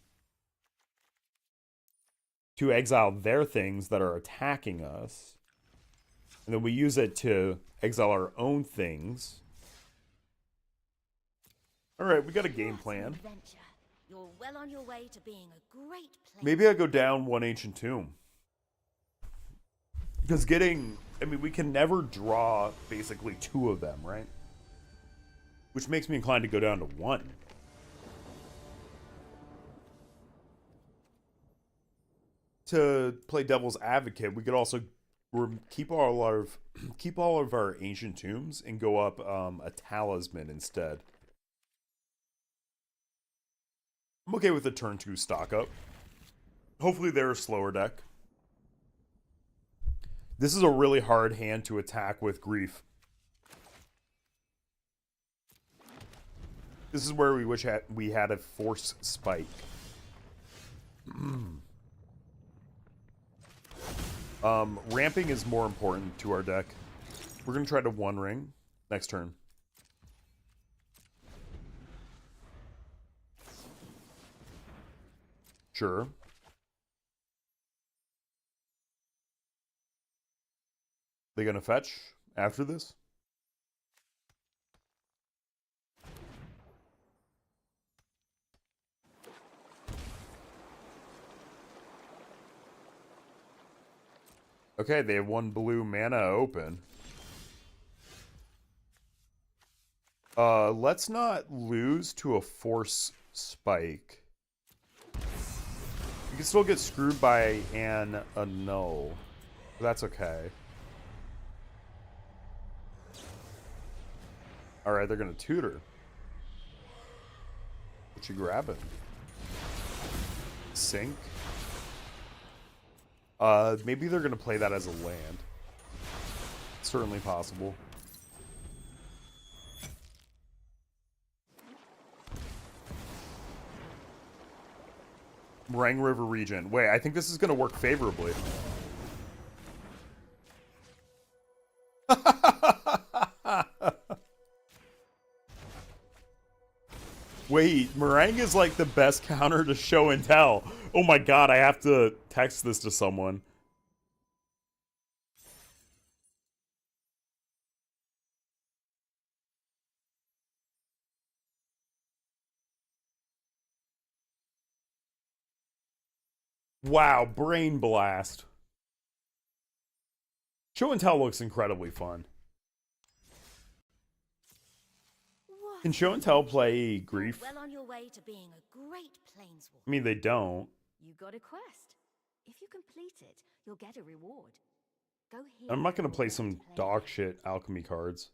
A: to exile their things that are attacking us. And then we use it to exile our own things. Alright, we got a game plan.
B: You're well on your way to being a great player.
A: Maybe I go down one Ancient Tomb. Because I mean, we can never draw basically 2 of them, right? Which makes me inclined to go down to 1. To play devil's advocate, we could also keep all of our Ancient Tombs and go up a Talisman instead. I'm okay with the turn 2 stock up. Hopefully they're a slower deck. This is a really hard hand to attack with Grief. This is where we wish we had a Force Spike. Ramping is more important to our deck. We're going to try to 1 ring next turn. Sure. They gonna fetch after this? Okay, they have 1 blue mana open. Let's not lose to a Force Spike. You can still get screwed by an annul. But that's okay. Alright, they're gonna tutor. What you grabbing? Sink? Maybe they're gonna play that as a land. Certainly possible. Meringue River region. Wait, I think this is gonna work favorably. Wait, Meringue is like the best counter to show and tell. Oh my god, I have to text this to someone. Wow, Brain Blast. Show and tell looks incredibly fun. Can Show and Tell play Grief?
B: Well on your way to being a great planeswalker.
A: I mean, they don't.
B: You got a quest. If you complete it, you'll get a reward. Go here.
A: I'm not gonna play some dog shit alchemy cards.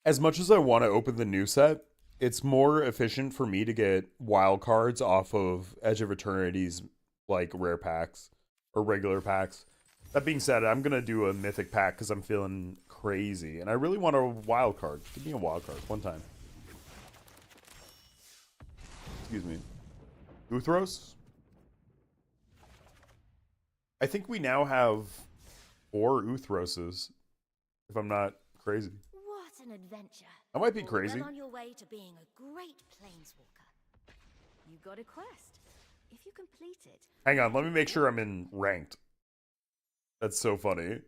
A: As much as I want to open the new set, it's more efficient for me to get wild cards off of Edge of Eternity's like rare packs or regular packs. That being said, I'm gonna do a mythic pack because I'm feeling crazy and I really want a wild card. Give me a wild card one time. Excuse me. Uthros? I think we now have 4 Uthroses, if I'm not crazy.
B: What an adventure.
A: I might be
B: You're
A: crazy.
B: well on your way to being a great planeswalker. You got a quest. If you complete it...
A: Hang on, let me make sure I'm in ranked. That's so funny.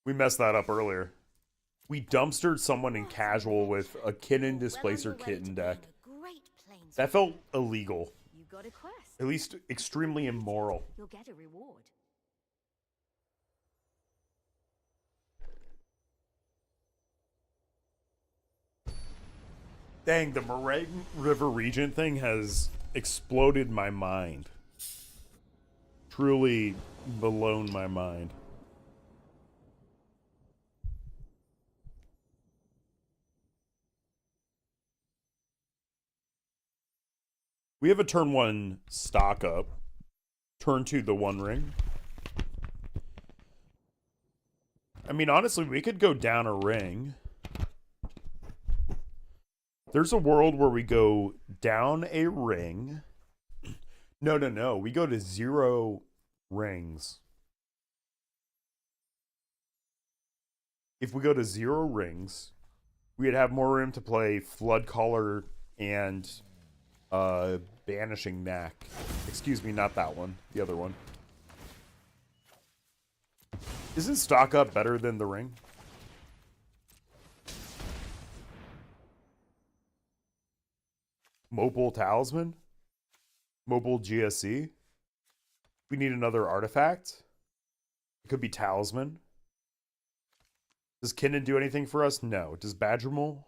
A: We messed that up earlier. We dumpstered someone in casual with a Kitten Displacer Kitten deck. That felt illegal.
B: You got a quest.
A: At least extremely immoral.
B: You'll get a reward.
A: Dang, the Meringue River Regent thing has exploded my mind. Truly blown my mind. We have a turn 1 stock up. Turn 2 the 1 ring. I mean, honestly, we could go down a ring. There's a world where we go down a ring. No. We go to 0 rings. If we go to 0 rings, we'd have more room to play Flood Caller and Banishing Knack. Excuse me, not that one. The other one. Isn't stock up better than the ring? Mobile Talisman? Mobile GSC? We need another artifact? It could be Talisman. Does Kitten do anything for us? No. Does Badgermole?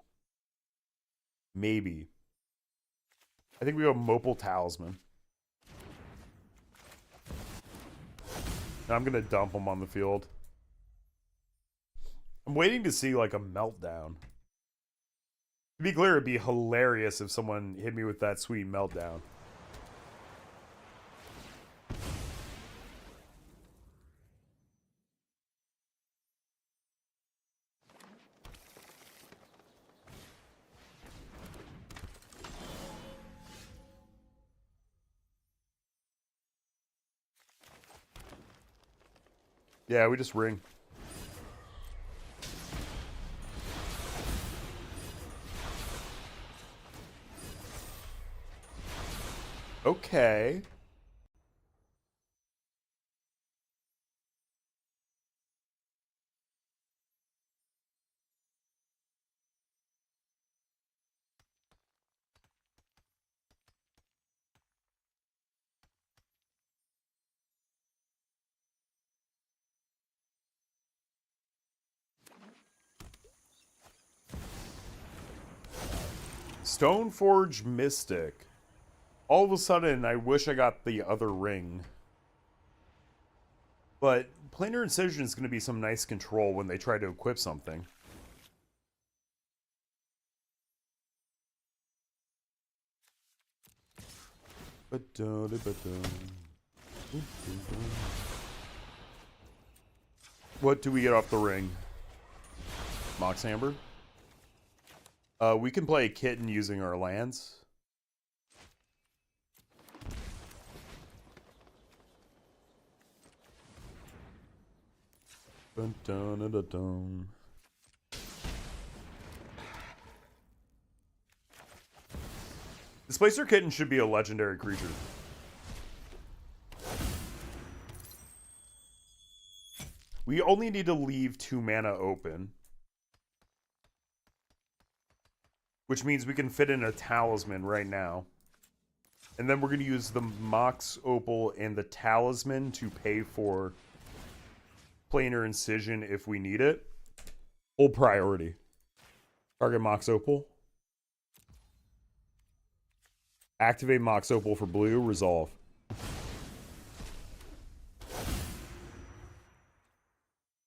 A: Maybe. I think we go Mobile Talisman. Now I'm going to dump him on the field. I'm waiting to see like a meltdown. To be clear, it'd be hilarious if someone hit me with that sweet meltdown. Yeah, we just ring. Okay. Stoneforge Mystic. All of a sudden, I wish I got the other ring. But Planar Incision is going to be some nice control when they try to equip something. What do we get off the ring? Mox Amber? We can play Kitten using our lands. Dun, dun, dun, dun, dun. Displacer Kitten should be a legendary creature. We only need to leave 2 mana open. Which means we can fit in a Talisman right now. And then we're going to use the Mox Opal and the Talisman to pay for Planar Incision if we need it. Full priority. Target Mox Opal. Activate Mox Opal for blue. Resolve.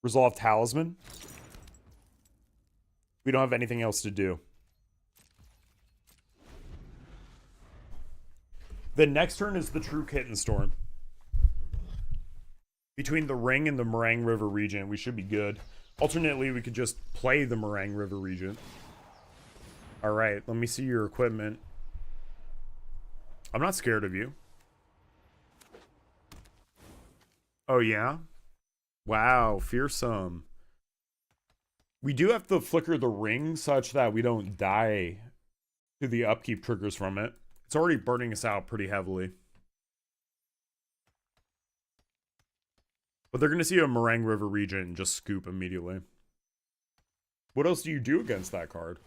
A: Resolve Talisman. We don't have anything else to do. The next turn is the true KITTENSTORM. Between the Ring and the Meringue River Regent, we should be good. Alternately, we could just play the Meringue River Regent. Alright, let me see your equipment. I'm not scared of you. Oh, yeah? Wow, fearsome. We do have to flicker the ring such that we don't die to the upkeep triggers from it. It's already burning us out pretty heavily. But they're going to see a Meringue River Regent and just scoop immediately. What else do you do against that card?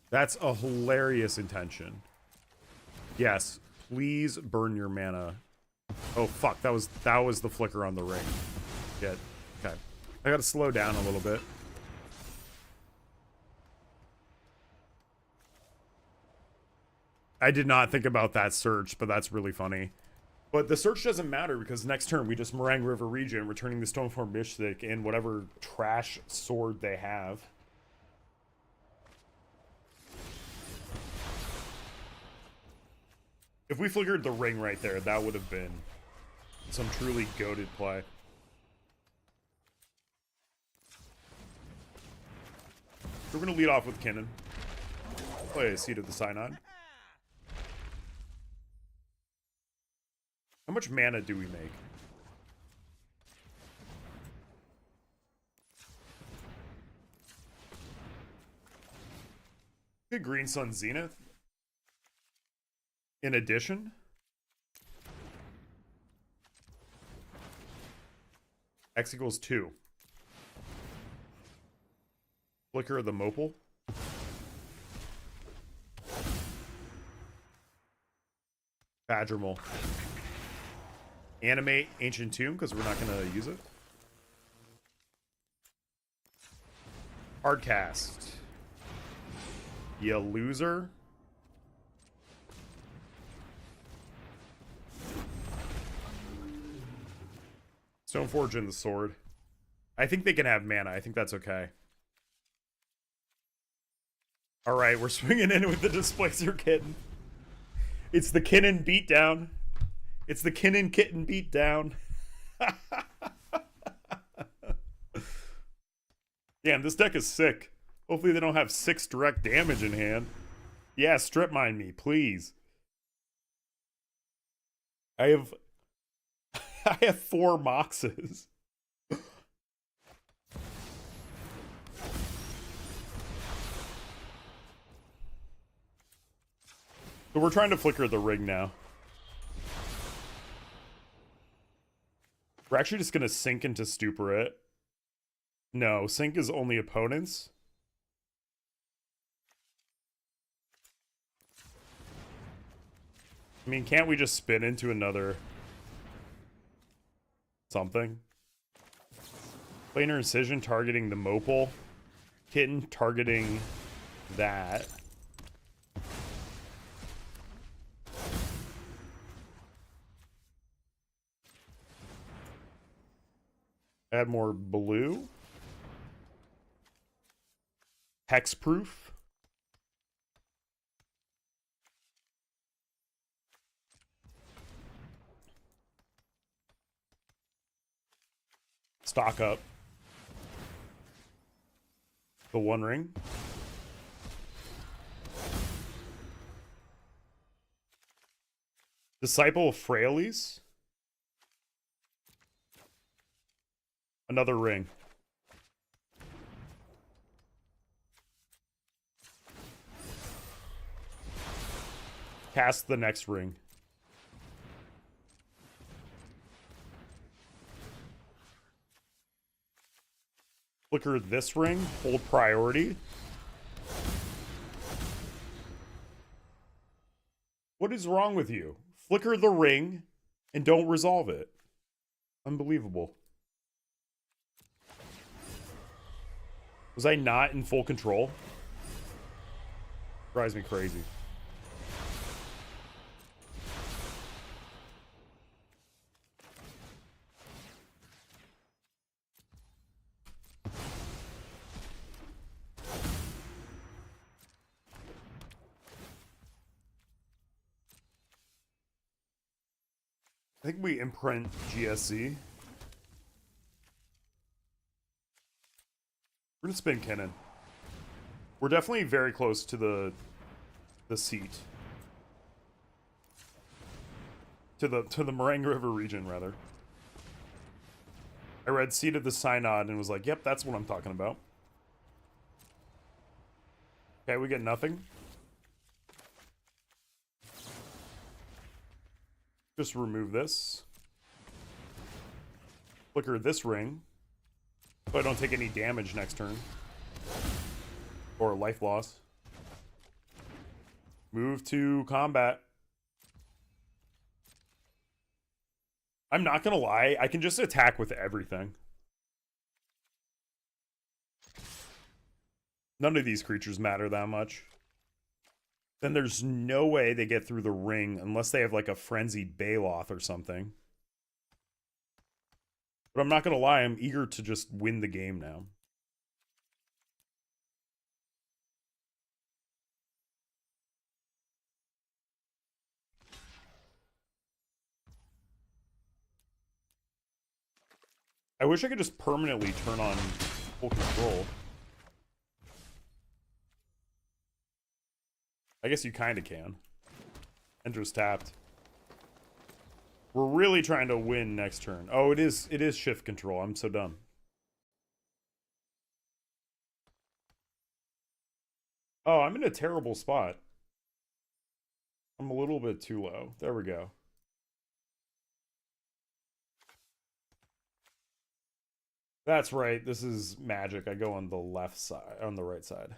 A: That's a hilarious intention. Yes, please burn your mana. Oh fuck, that was the flicker on the ring. Shit. Okay. I gotta slow down a little bit. I did not think about that search, but that's really funny. But the search doesn't matter because next turn we just Meringue River Region, returning the Stoneform Mystic and whatever trash sword they have. If we flickered the ring right there, that would have been some truly goated play. We're going to lead off with Kinnan. Play a Seed of the Synod. How much mana do we make? Good Green Sun Zenith. In addition, X equals 2. Flicker of the Mopal. Badgermole. Animate Ancient Tomb, because we're not going to use it. Hardcast. You loser. Stoneforge in the sword. I think they can have mana. I think that's okay. Alright, we're swinging in with the Displacer Kitten. It's the Kinnan beatdown. It's the Kinnan Kitten beatdown. Damn, this deck is sick. Hopefully they don't have 6 direct damage in hand. Yeah, strip mine me, please. I have 4 Moxes. So we're trying to flicker the ring now. We're actually just going to sink into Stupor it. No, sink is only opponents. I mean, can't we just spin into another something? Planar Incision targeting the Mopal. Kitten targeting that. Add more blue. Hexproof. Stock up. The One Ring. Disciple of Frailes. Another ring. Cast the next ring. Flicker this ring. Hold priority. What is wrong with you? Flicker the ring and don't resolve it. Unbelievable. Was I not in full control? Drives me crazy. I think we imprint GSC. We're gonna spin Kinnan. We're definitely very close to the seat. To the Meringue River region, rather. I read Seed of the Synod and was like, yep, that's what I'm talking about. Okay, we get nothing. Just remove this. Flicker this ring. So I don't take any damage next turn. Or life loss. Move to combat. I'm not gonna lie, I can just attack with everything. None of these creatures matter that much. then there's no way they get through the ring unless they have like a frenzied Baloth or something. But I'm not going to lie, I'm eager to just win the game now. I wish I could just permanently turn on full control. I guess you kind of can. Ender's tapped. We're really trying to win next turn. Oh, it is shift control. I'm so dumb. Oh, I'm in a terrible spot. I'm a little bit too low. There we go. That's right. This is magic. I go on the left side, on the right side.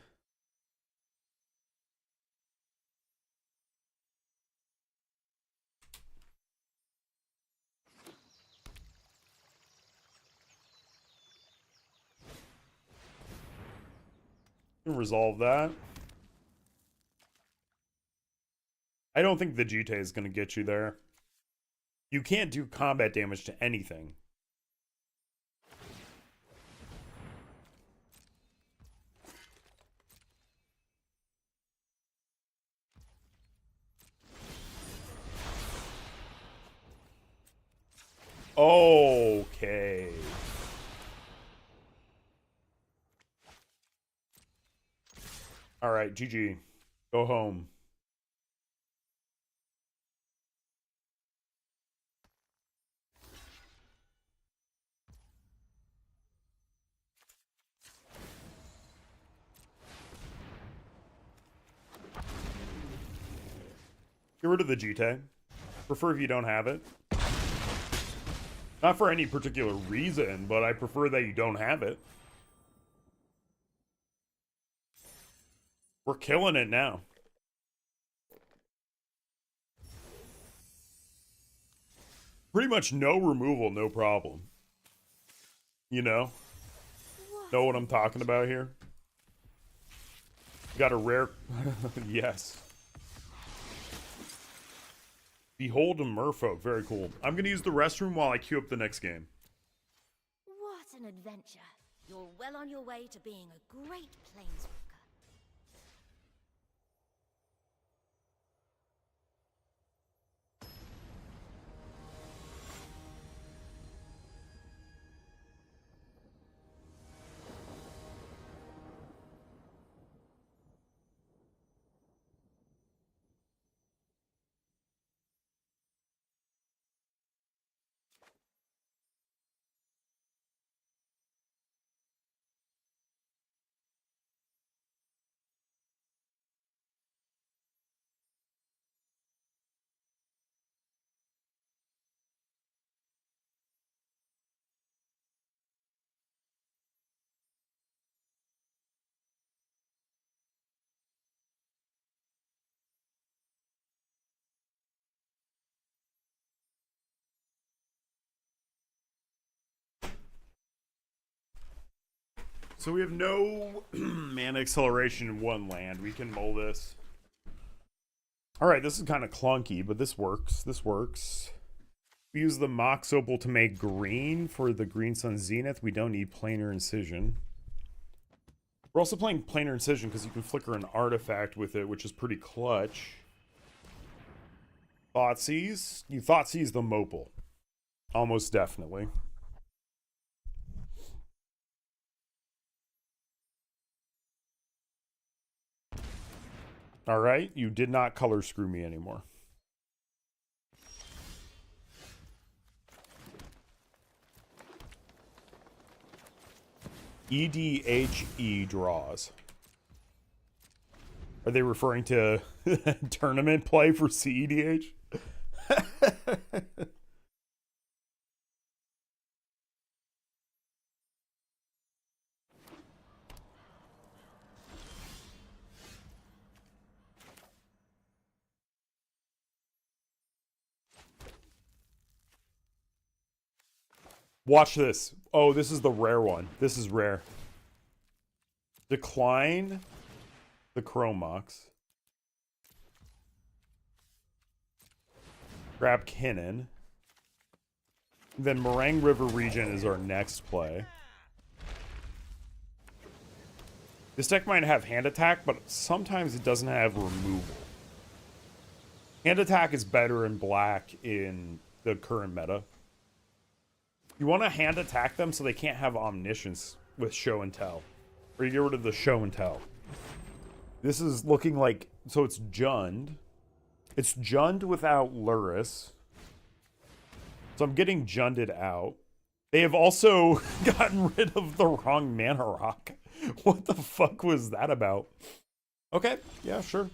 A: Can resolve that. I don't think the Jite is going to get you there. You can't do combat damage to anything. Okay. All right, GG. Go home. Get rid of the Jite. Prefer if you don't have it. Not for any particular reason, but I prefer that you don't have it. We're killing it now. Pretty much no removal, no problem. You know? Know what I'm talking about here? Got a rare... Yes. Behold a merfolk. Very cool. I'm going to use the restroom while I queue up the next game.
B: What an adventure. You're well on your way to being a great planeswalker.
A: So we have no mana acceleration in one land. We can mull this. Alright, this is kind of clunky, but this works. This works. We use the Mox Opal to make green for the Green Sun Zenith. We don't need Planar Incision. We're also playing Planar Incision because you can flicker an artifact with it, which is pretty clutch. Thoughtseize? You Thoughtseize the Mopal. Almost definitely. Alright, you did not color screw me anymore. EDHE draws. Are they referring to tournament play for CEDH? Watch this. Oh, this is the rare one. This is rare. Decline the Chromox. Grab Kitten. Then Meringue River region is our next play. This deck might have hand attack, but sometimes it doesn't have removal. Hand attack is better in black in the current meta. You want to hand attack them so they can't have omniscience with show and tell. Or you get rid of the show and tell. This is looking like, so it's Jund. It's Jund without Luris. So I'm getting Junded out. They have also gotten rid of the wrong mana rock. What the fuck was that about? Okay, yeah, sure.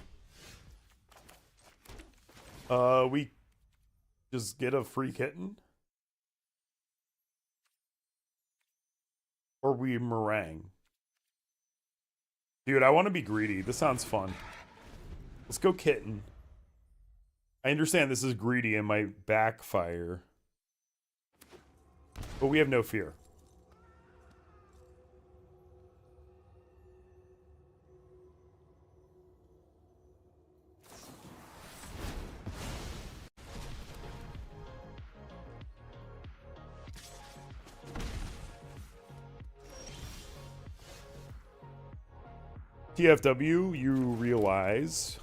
A: We just get a free kitten? Or we meringue? Dude, I want to be greedy. This sounds fun. Let's go kitten. I understand this is greedy and might backfire. But we have no fear. TFW, you realize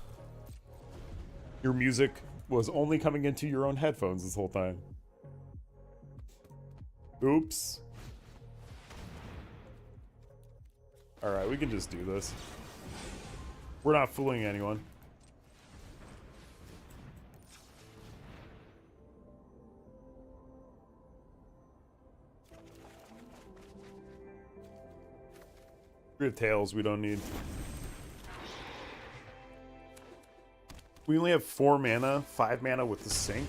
A: your music was only coming into your own headphones this whole time. Oops. Alright, we can just do this. We're not fooling anyone. We have tails we don't need. We only have 4 mana, 5 mana with the sync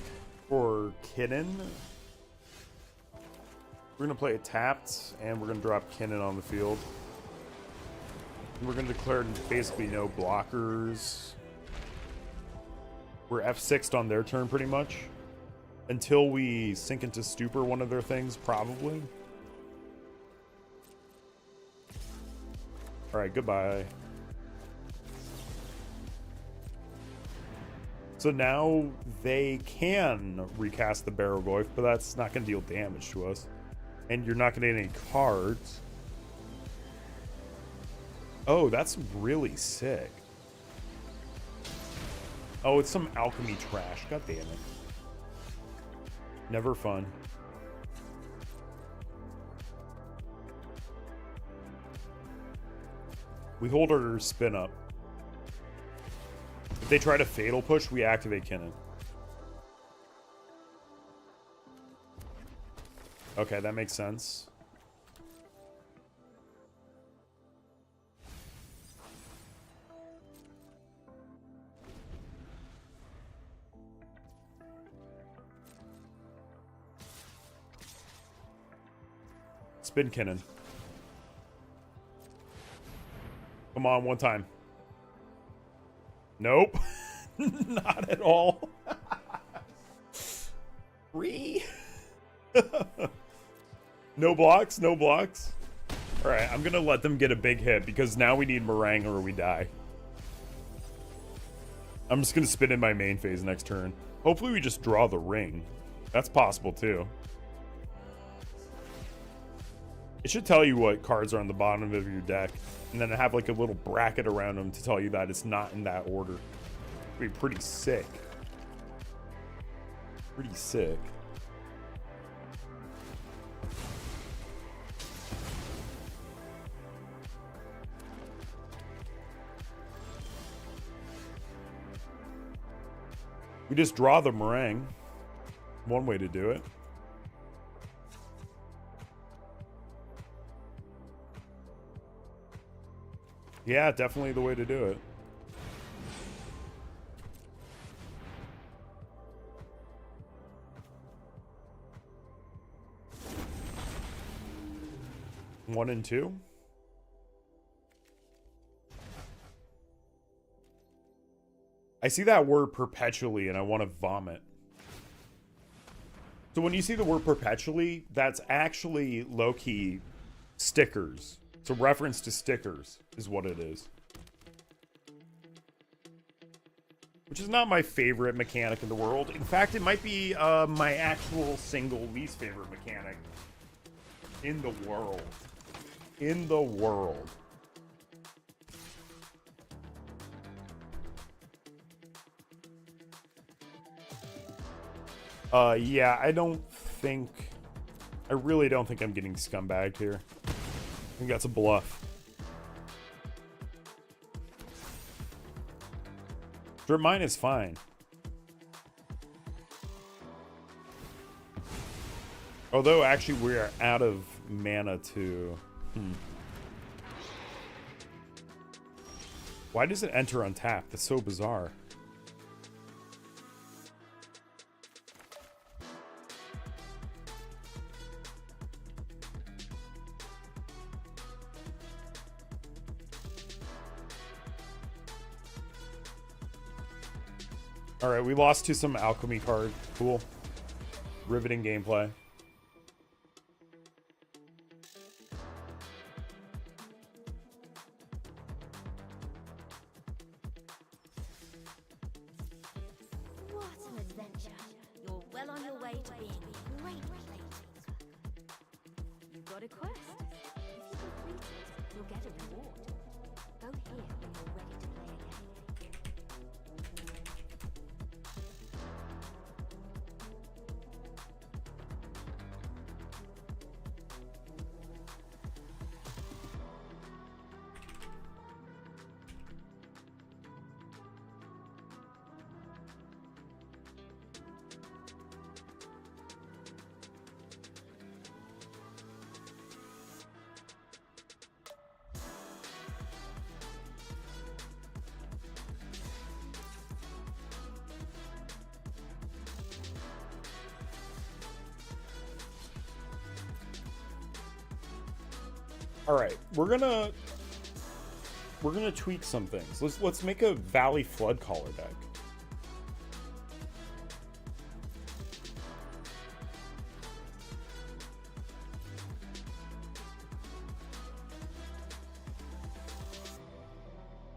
A: for Kitten. We're going to play it tapped, and we're going to drop Kitten on the field. And we're going to declare basically no blockers. We're F6'd on their turn pretty much. Until we sink into Stupor one of their things, probably. Alright, goodbye. So now they can recast the Barrowgoyf, but that's not going to deal damage to us. And you're not going to get any cards. Oh, that's really sick. Oh, it's some alchemy trash. God damn it. Never fun. We hold our spin up. If they try to fatal push, we activate Kitten. Okay, that makes sense. Spin Kitten. Come on, one time. Nope. Not at all. Three. No blocks, no blocks. Alright, I'm gonna let them get a big hit because now we need meringue or we die. I'm just gonna spin in my main phase next turn. Hopefully we just draw the ring. That's possible too. It should tell you what cards are on the bottom of your deck, and then have like a little bracket around them to tell you that it's not in that order. It'd be pretty sick. Pretty sick. We just draw the meringue. One way to do it. Yeah, definitely the way to do it. One and two. I see that word perpetually and I want to vomit. So when you see the word perpetually, that's actually low-key stickers. It's a reference to stickers is what it is. which is not my favorite mechanic in the world. In fact, it might be my actual single least favorite mechanic in the world. In the world. Yeah, I really don't think I'm getting scumbagged here. I think that's a bluff. Strip mine is fine. Although, actually, we are out of mana too. Why does it enter untapped? That's so bizarre. Alright, we lost to some alchemy card. Cool. Riveting gameplay.
B: What an adventure. You're well on your way to being a great planeswalker. You got a quest. If you complete it, you'll get a reward. Go here when you're ready to play again.
A: All right, we're gonna tweak some things. Let's make a Valley Flood Caller deck.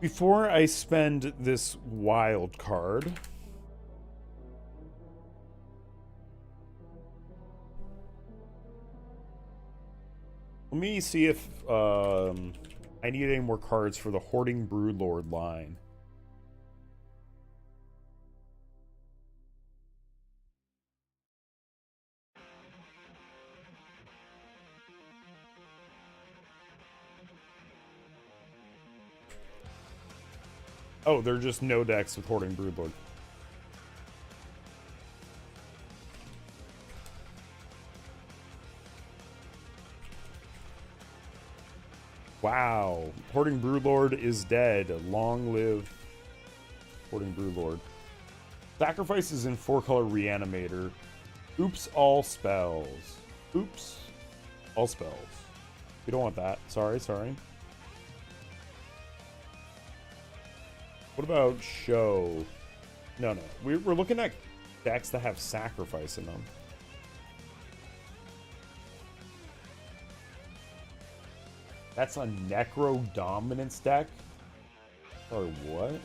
A: Before I spend this wild card, let me see if I need any more cards for the Hoarding Broodlord line. Oh, there are just no decks with Hoarding Broodlord. Wow. Hoarding Broodlord is dead. Long live Hoarding Broodlord. Sacrifices in 4-color Reanimator. Oops, all spells. Oops, all spells. We don't want that. Sorry. What about show? No. We're looking at decks that have sacrifice in them. That's a Necro Dominance deck? Or what?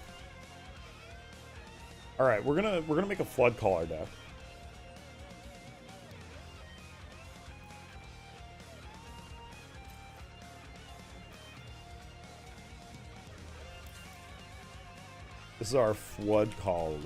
A: Alright, we're gonna make a Flood Caller deck. This is our Flood Caller.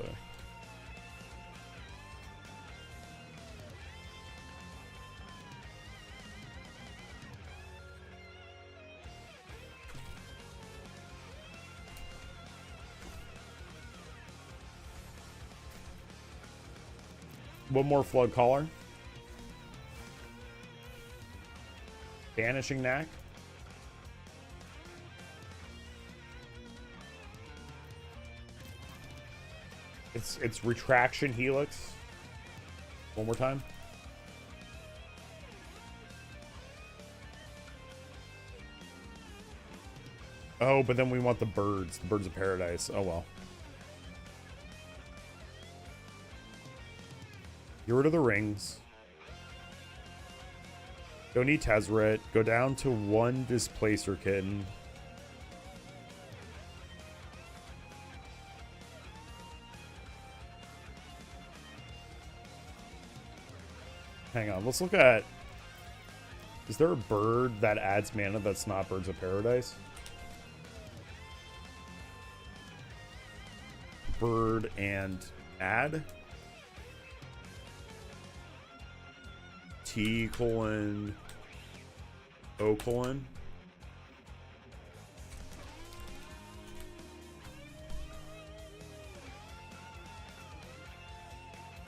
A: One more Flood Caller. Vanishing Knack. It's Retraction Helix. One more time. Oh, but then we want the birds. The Birds of Paradise. Oh well. Get rid of the rings. Don't need Tezzeret. Go down to 1 Displacer Kitten. Hang on, let's look at... Is there a bird that adds mana that's not Birds of Paradise? Bird and add? T colon O colon.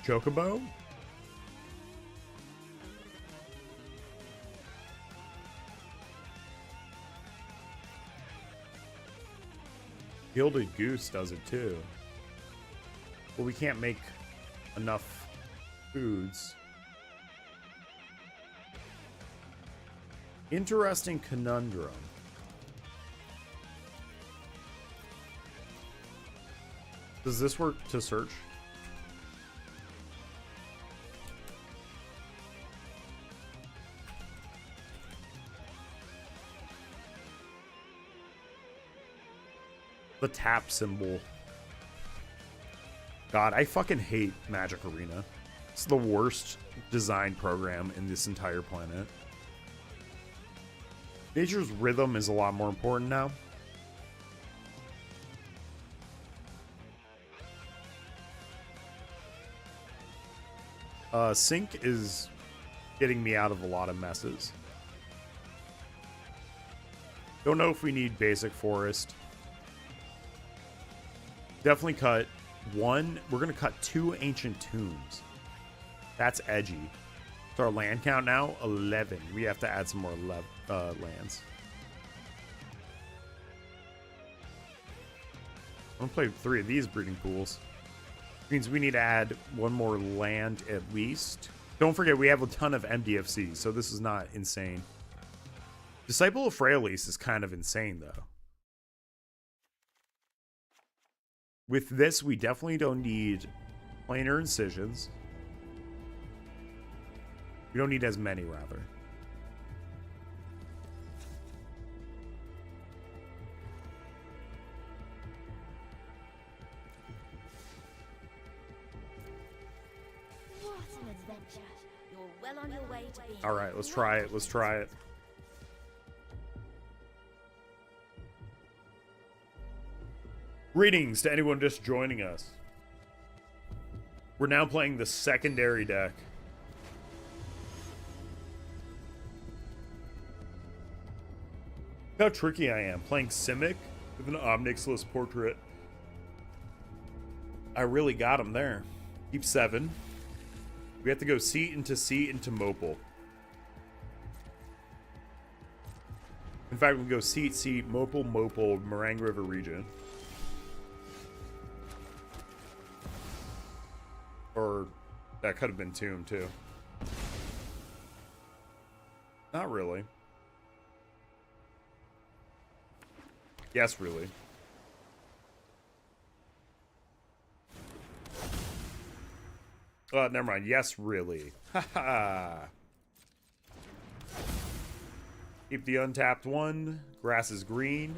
A: Chocobo? Gilded Goose does it too. Well, we can't make enough foods. Interesting conundrum. Does this work to search? The tap symbol. God, I fucking hate Magic Arena. It's the worst design program in this entire planet. Nature's rhythm is a lot more important now. Sync is getting me out of a lot of messes. Don't know if we need basic forest. Definitely cut one. We're going to cut 2 ancient tombs. That's edgy. So our land count now, 11. We have to add some more lands. I'm going to play 3 of these breeding pools. Means we need to add 1 more land at least. Don't forget, we have a ton of MDFC, so this is not insane. Disciple of Fraelis is kind of insane, though. With this, we definitely don't need planar incisions. We don't need as many, rather.
B: What an adventure. You're well on your way to being
A: All right, let's try it. Let's try it. Greetings to anyone just joining us. We're now playing the secondary deck. Look how tricky I am playing Simic with an Omnixless portrait. I really got him there. Keep 7. We have to go seat into Mopal. In fact, we go seat, Mopal, Meringue River region. Or that could have been Tomb too. Not really. Yes, really. Never mind. Yes, really. Haha. Keep the untapped 1. Grass is green.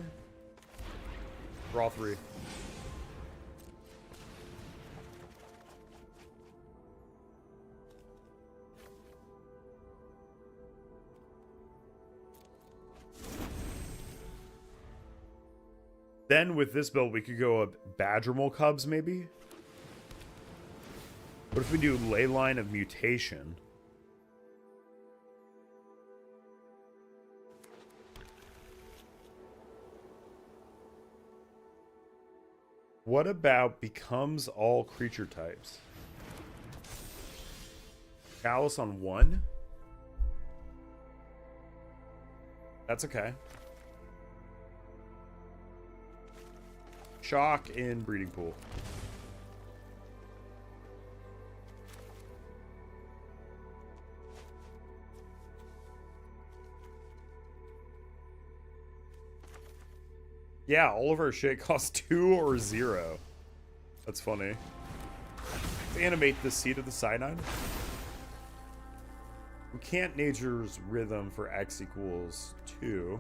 A: Draw 3. Then with this build, we could go up Badgermole Cubs, maybe? What if we do Leyline of Mutation? What about becomes all creature types? Callus on 1? That's okay. Shock in Breeding Pool. Yeah, all of our shit costs 2 or 0. That's funny. Let's animate the Seed of the Cyanide. We can't Nature's Rhythm for X equals 2.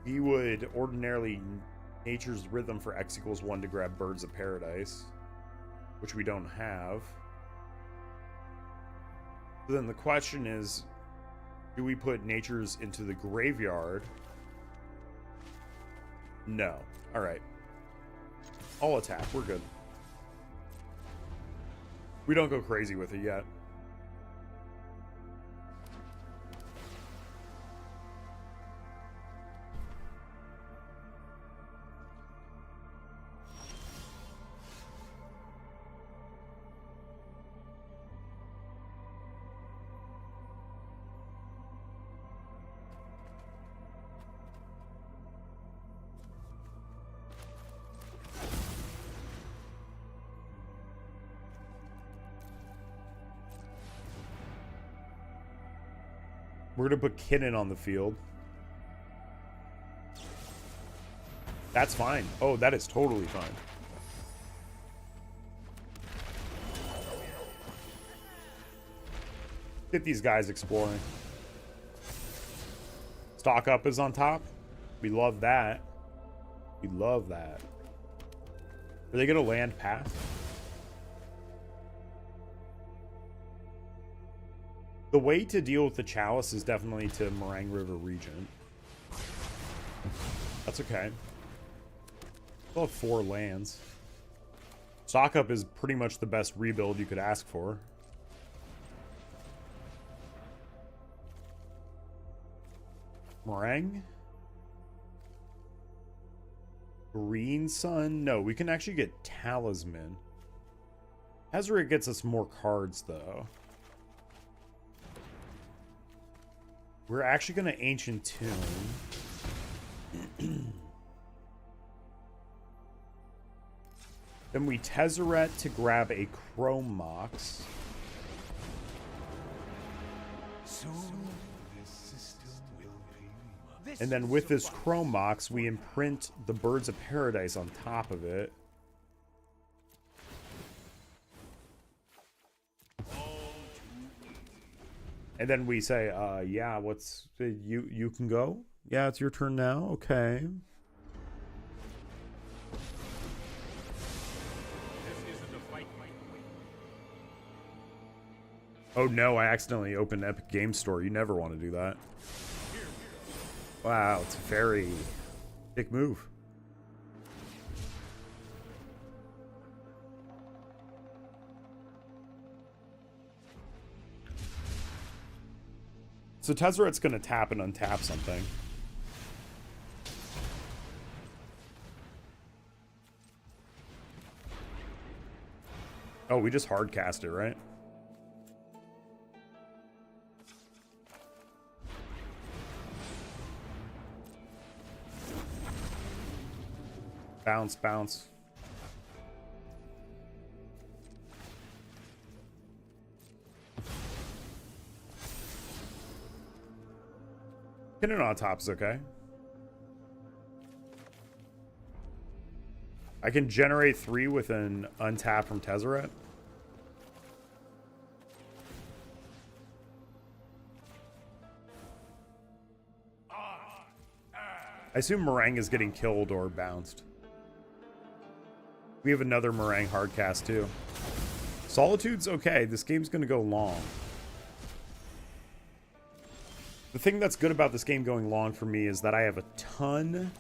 A: We would ordinarily Nature's Rhythm for X equals 1 to grab Birds of Paradise, which we don't have. So then the question is, do we put natures into the graveyard? No. All right. I'll attack. We're good. We don't go crazy with it yet. We're going to put Kitten on the field. That's fine. Oh, that is totally fine. Get these guys exploring. Stock up is on top. We love that. We love that. Are they going to land path? The way to deal with the Chalice is definitely to Meringue River Regent. That's okay. We'll have 4 lands. Stock up is pretty much the best rebuild you could ask for. Meringue? Green Sun? No, we can actually get Talisman. Tezzeret gets us more cards, though. We're actually going to Ancient Tomb. Then we Tezzeret to grab a Chrome Mox. And then with this Chrome Mox, we imprint the Birds of Paradise on top of it. And then we say, yeah, what's you can go? Yeah, it's your turn now. Okay. Oh no, I accidentally opened Epic Game Store. You never want to do that. Wow, it's a very big move. So Tezzeret's going to tap and untap something. Oh, we just hard cast it, right? Bounce, bounce. Kitten on top's okay. I can generate 3 with an untap from Tezzeret. I assume Meringue is getting killed or bounced. We have another Meringue hardcast too. Solitude's okay. This game's going to go long. The thing that's good about this game going long for me is that I have a ton,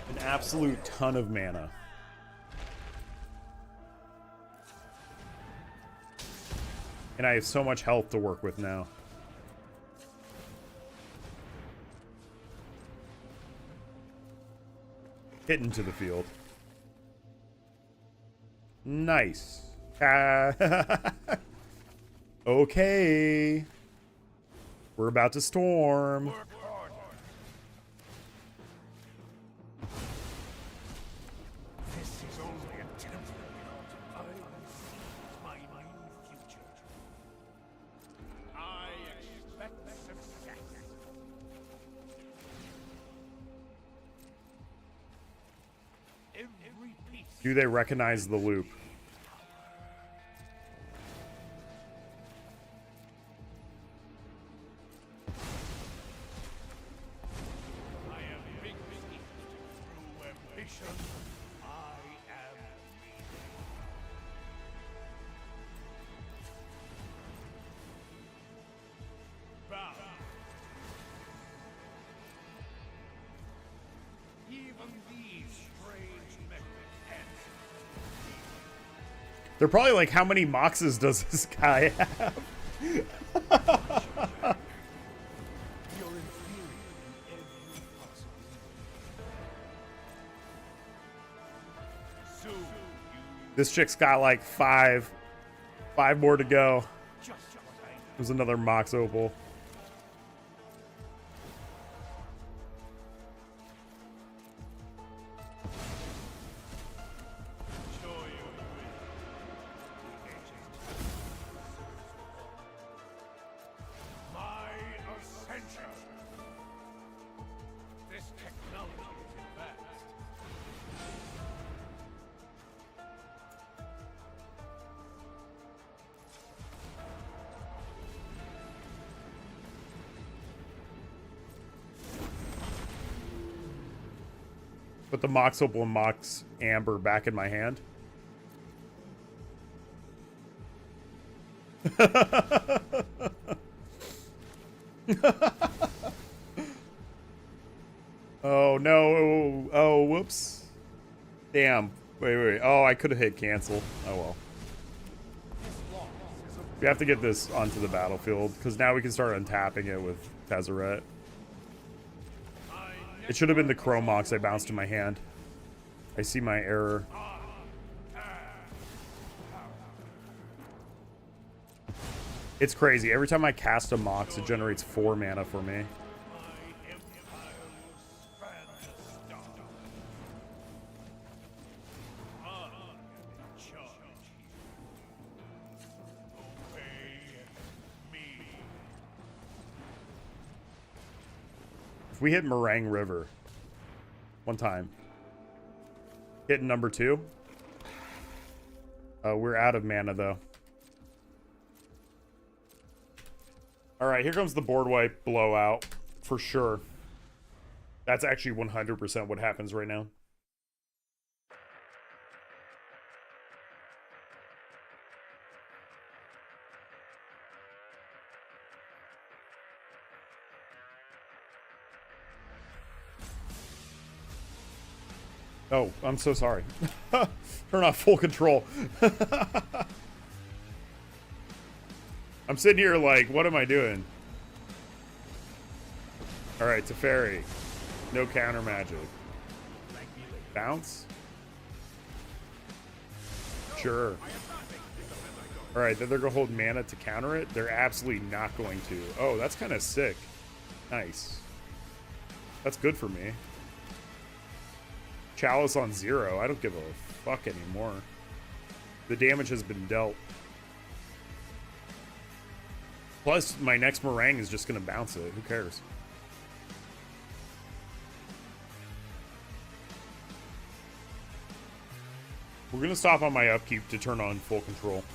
A: an absolute ton of mana. And I have so much health to work with now. Kitten to the field. Nice. Okay. We're about to storm.
C: This is only a temporary halt. I see my future. I expect success. Every piece.
A: Do they recognize the loop? They're probably like, how many moxes does this guy have?
C: You're inferior in every possible way. Soon you
A: This chick's got like five more to go.
C: just what I need.
A: There's another mox opal.
C: Sure you will. My ascension. This technology is advanced.
A: Put the mox opal and mox amber back in my hand. Oh no. Oh, whoops. Damn. Wait. Oh, I could have hit cancel. Oh well. We have to get this onto the battlefield because now we can start untapping it with Tezzeret. It should have been the Chrome Mox I bounced in my hand. I see my error. It's crazy. Every time I cast a Mox, it generates 4 mana for me.
C: My empire will span the stars. I am in charge here. Obey me.
A: If we hit Meringue River one time, hitting number 2. We're out of mana though. All right, here comes the board wipe blowout for sure. That's actually 100% what happens right now. Oh, I'm so sorry. Turn off full control. I'm sitting here like, what am I doing? Alright, Teferi. No counter magic. Bounce? Sure. Alright, then they're going to hold mana to counter it? They're absolutely not going to. Oh, that's kind of sick. Nice. That's good for me. Chalice on 0. I don't give a fuck anymore. The damage has been dealt. Plus, my next Meringue is just going to bounce it. Who cares? We're going to stop on my upkeep to turn on full control.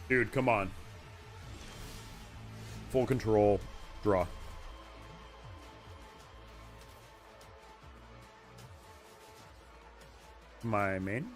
A: Dude, come on. Full control. Draw. My main.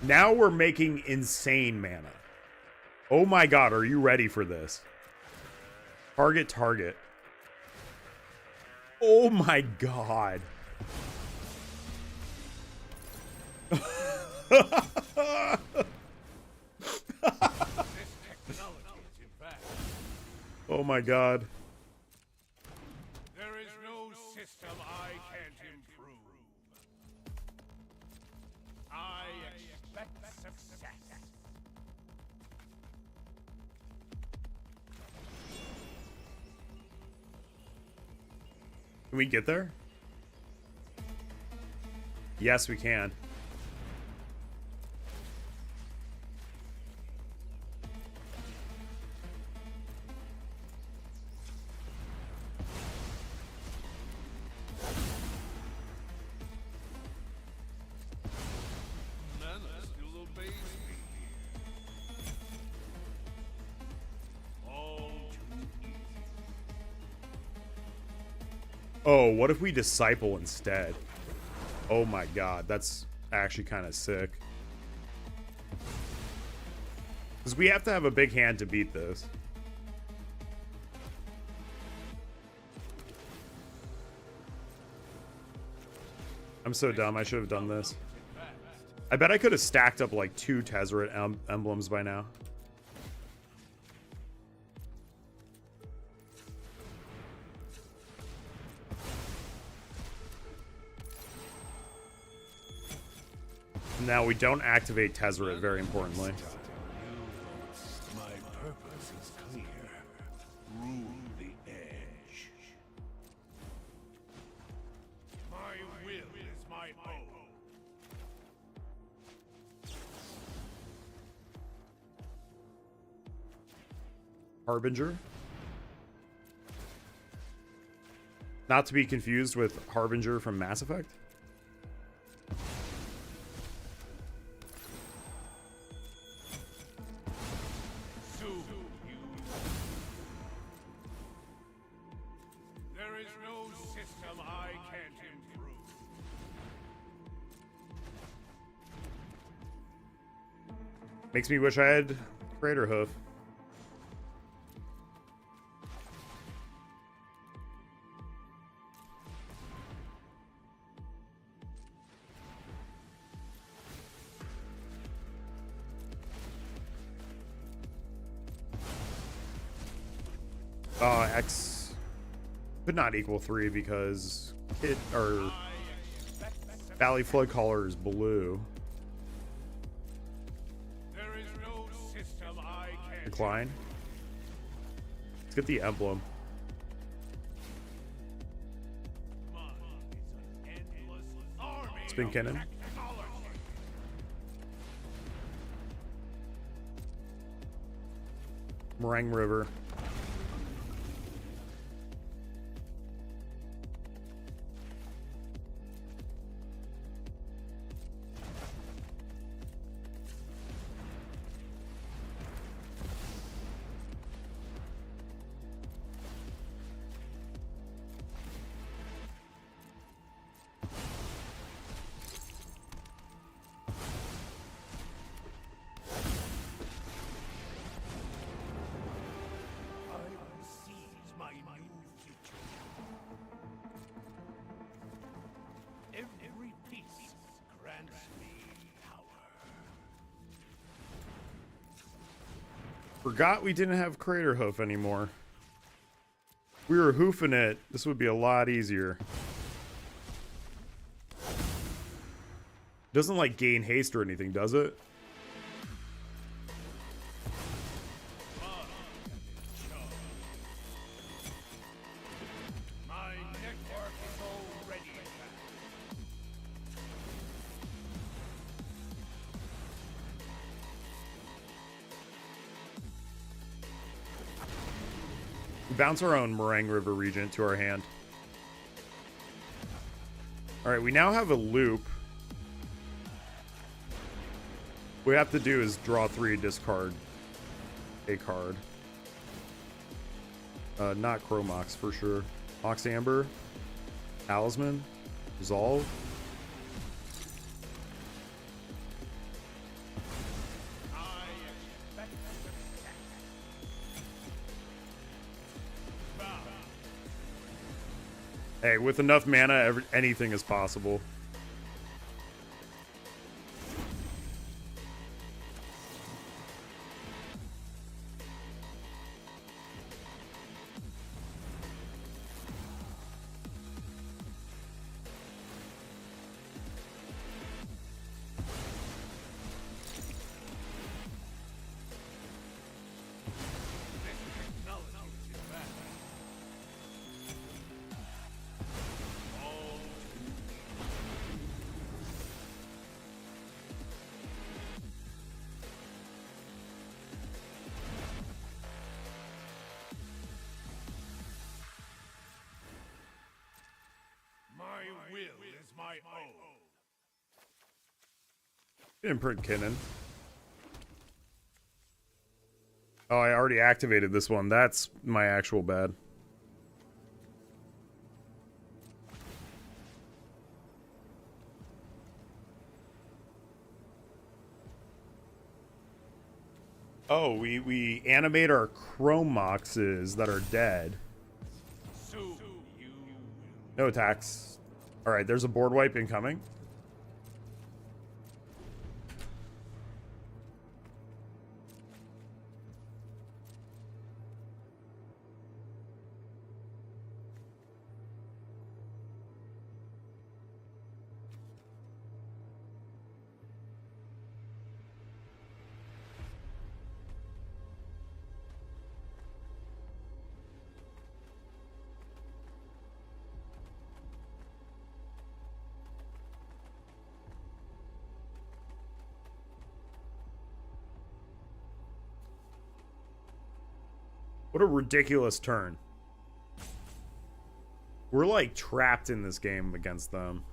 A: Now we're making insane mana. Oh my god, are you ready for this? Target. Oh my god.
C: This technology is advanced.
A: Oh my god.
C: There is no system I can't improve. I expect success.
A: Can we get there? Yes, we can. Oh, what if we disciple instead? Oh my god, that's actually kind of sick. Because we have to have a big hand to beat this. I'm so dumb. I should have done this. I bet I could have stacked up like 2 Tezzeret emblems by now. Now we don't activate Tezzeret, very importantly.
C: My purpose is clear. Rule the edge. My will is my own.
A: Harbinger. Not to be confused with Harbinger from Mass Effect.
C: There is no system I can't improve.
A: Makes me wish I had Crater Hoof. X could not equal 3 because it or Valley Flood Caller is blue.
C: There is no system I can't
A: Decline. Let's get the emblem. Spin Cannon. Meringue River.
C: Every piece grants me power.
A: Forgot we didn't have Crater Hoof anymore. If we were hoofing it, this would be a lot easier. Doesn't like gain haste or anything, does it?
C: My network is already advanced.
A: We bounce our own Meringue River Regent to our hand. Alright, we now have a loop. What we have to do is draw 3, discard a card. Not Chromox for sure. Mox Amber, Talisman, Resolve. Hey, with enough mana, anything is possible.
C: My will is my own.
A: Imprint Kinnan. Oh, I already activated this one. That's my actual bad. Oh, we animate our Chromoxes that are dead.
C: Soon you
A: No attacks. Alright, there's a board wipe incoming. What a ridiculous turn. We're like trapped in this game against them.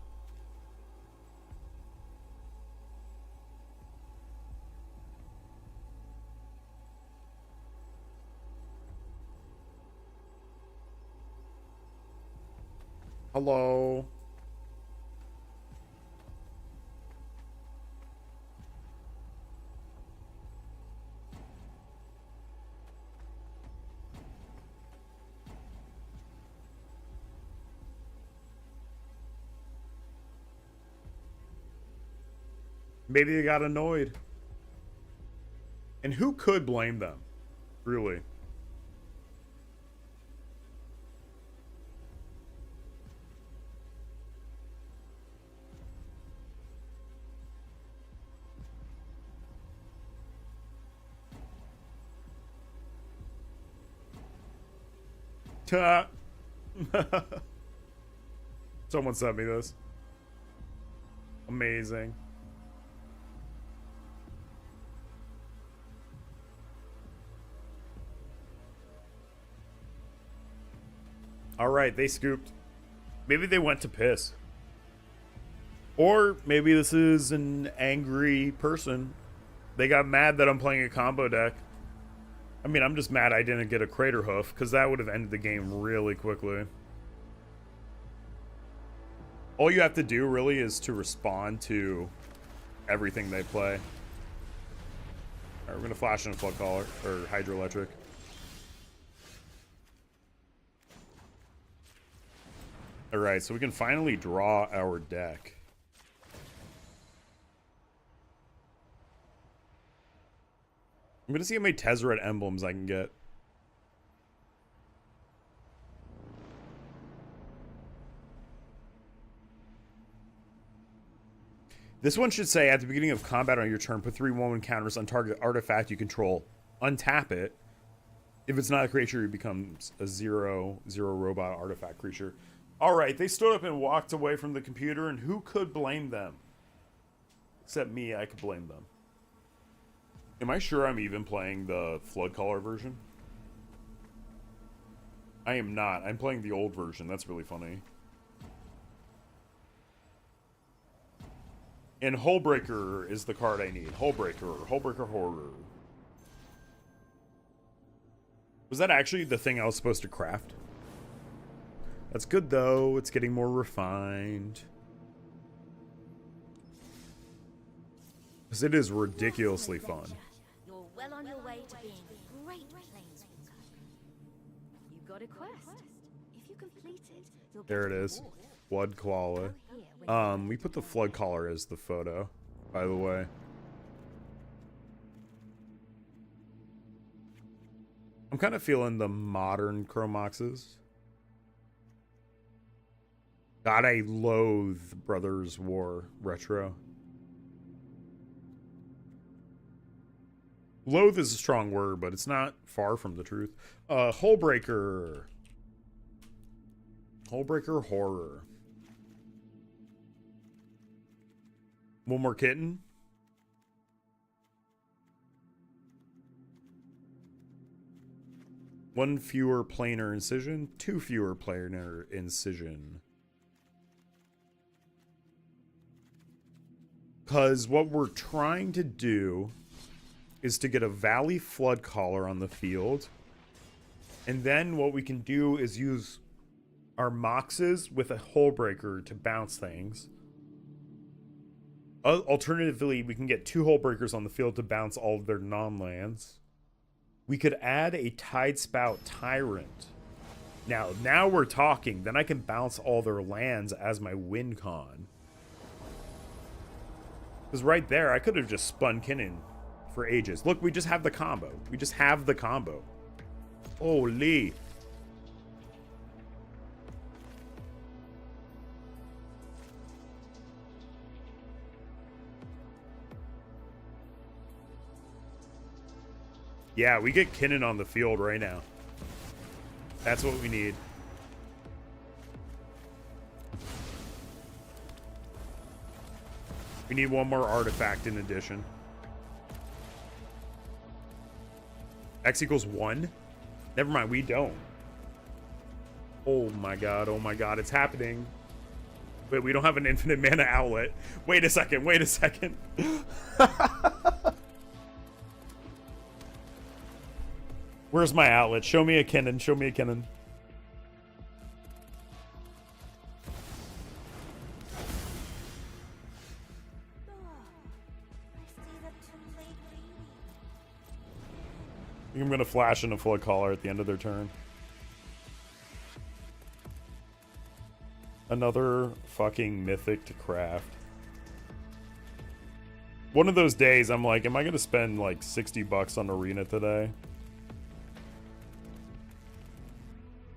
A: Hello. Maybe they got annoyed. And who could blame them? Really? Ta. Someone sent me this. Amazing. Alright, they scooped. Maybe they went to piss. Or maybe this is an angry person. They got mad that I'm playing a combo deck. I mean, I'm just mad I didn't get a Crater Hoof, because that would have ended the game really quickly. All you have to do, really, is to respond to everything they play. Alright, we're going to flash in a Flood Caller, or Hydroelectric. Alright, so we can finally draw our deck. I'm gonna see how many Tezzeret emblems I can get. This one should say, at the beginning of combat on your turn, put 3/1 counters on target artifact you control. Untap it. If it's not a creature, it becomes a 0/0 robot artifact creature. Alright, they stood up and walked away from the computer, and who could blame them? Except me, I could blame them. Am I sure I'm even playing the Flood Caller version? I am not. I'm playing the old version. That's really funny. And Hullbreaker is the card I need. Hullbreaker. Hullbreaker Horror. Was that actually the thing I was supposed to craft? That's good, though. It's getting more refined. Because it is ridiculously fun.
B: You're well on your way to being a great planeswalker. You got a quest. If you complete it, you'll get
A: There it
B: a
A: is.
B: reward.
A: Flood Caller.
B: Go here when you
A: We put the Flood Caller as the photo, by the way. I'm kind of feeling the modern Chromoxes. God, I loathe Brothers War Retro. Loathe is a strong word, but it's not far from the truth. Hullbreaker. Hullbreaker Horror. One more kitten. One fewer planar incision. Two fewer planar incision. Because what we're trying to do is to get a Valley Flood Caller on the field. And then what we can do is use our Moxes with a Hullbreaker to bounce things. Alternatively, we can get two Hullbreakers on the field to bounce all of their non-lands. We could add a Tide Spout Tyrant. Now we're talking. Then I can bounce all their lands as my win con. Because right there, I could have just spun Kinnan for ages. Look, we just have the combo. We just have the combo. Holy. Yeah, we get Kinnan on the field right now. That's what we need. We need one more artifact in addition. X equals 1? Never mind, we don't. Oh my god, it's happening. Wait, we don't have an infinite mana outlet. Wait a second, wait a second. Where's my outlet? Show me a Kinnan, show me a Kinnan. I think I'm gonna flash in a Flood Caller at the end of their turn. Another fucking mythic to craft. One of those days I'm like, am I gonna spend like 60 bucks on Arena today?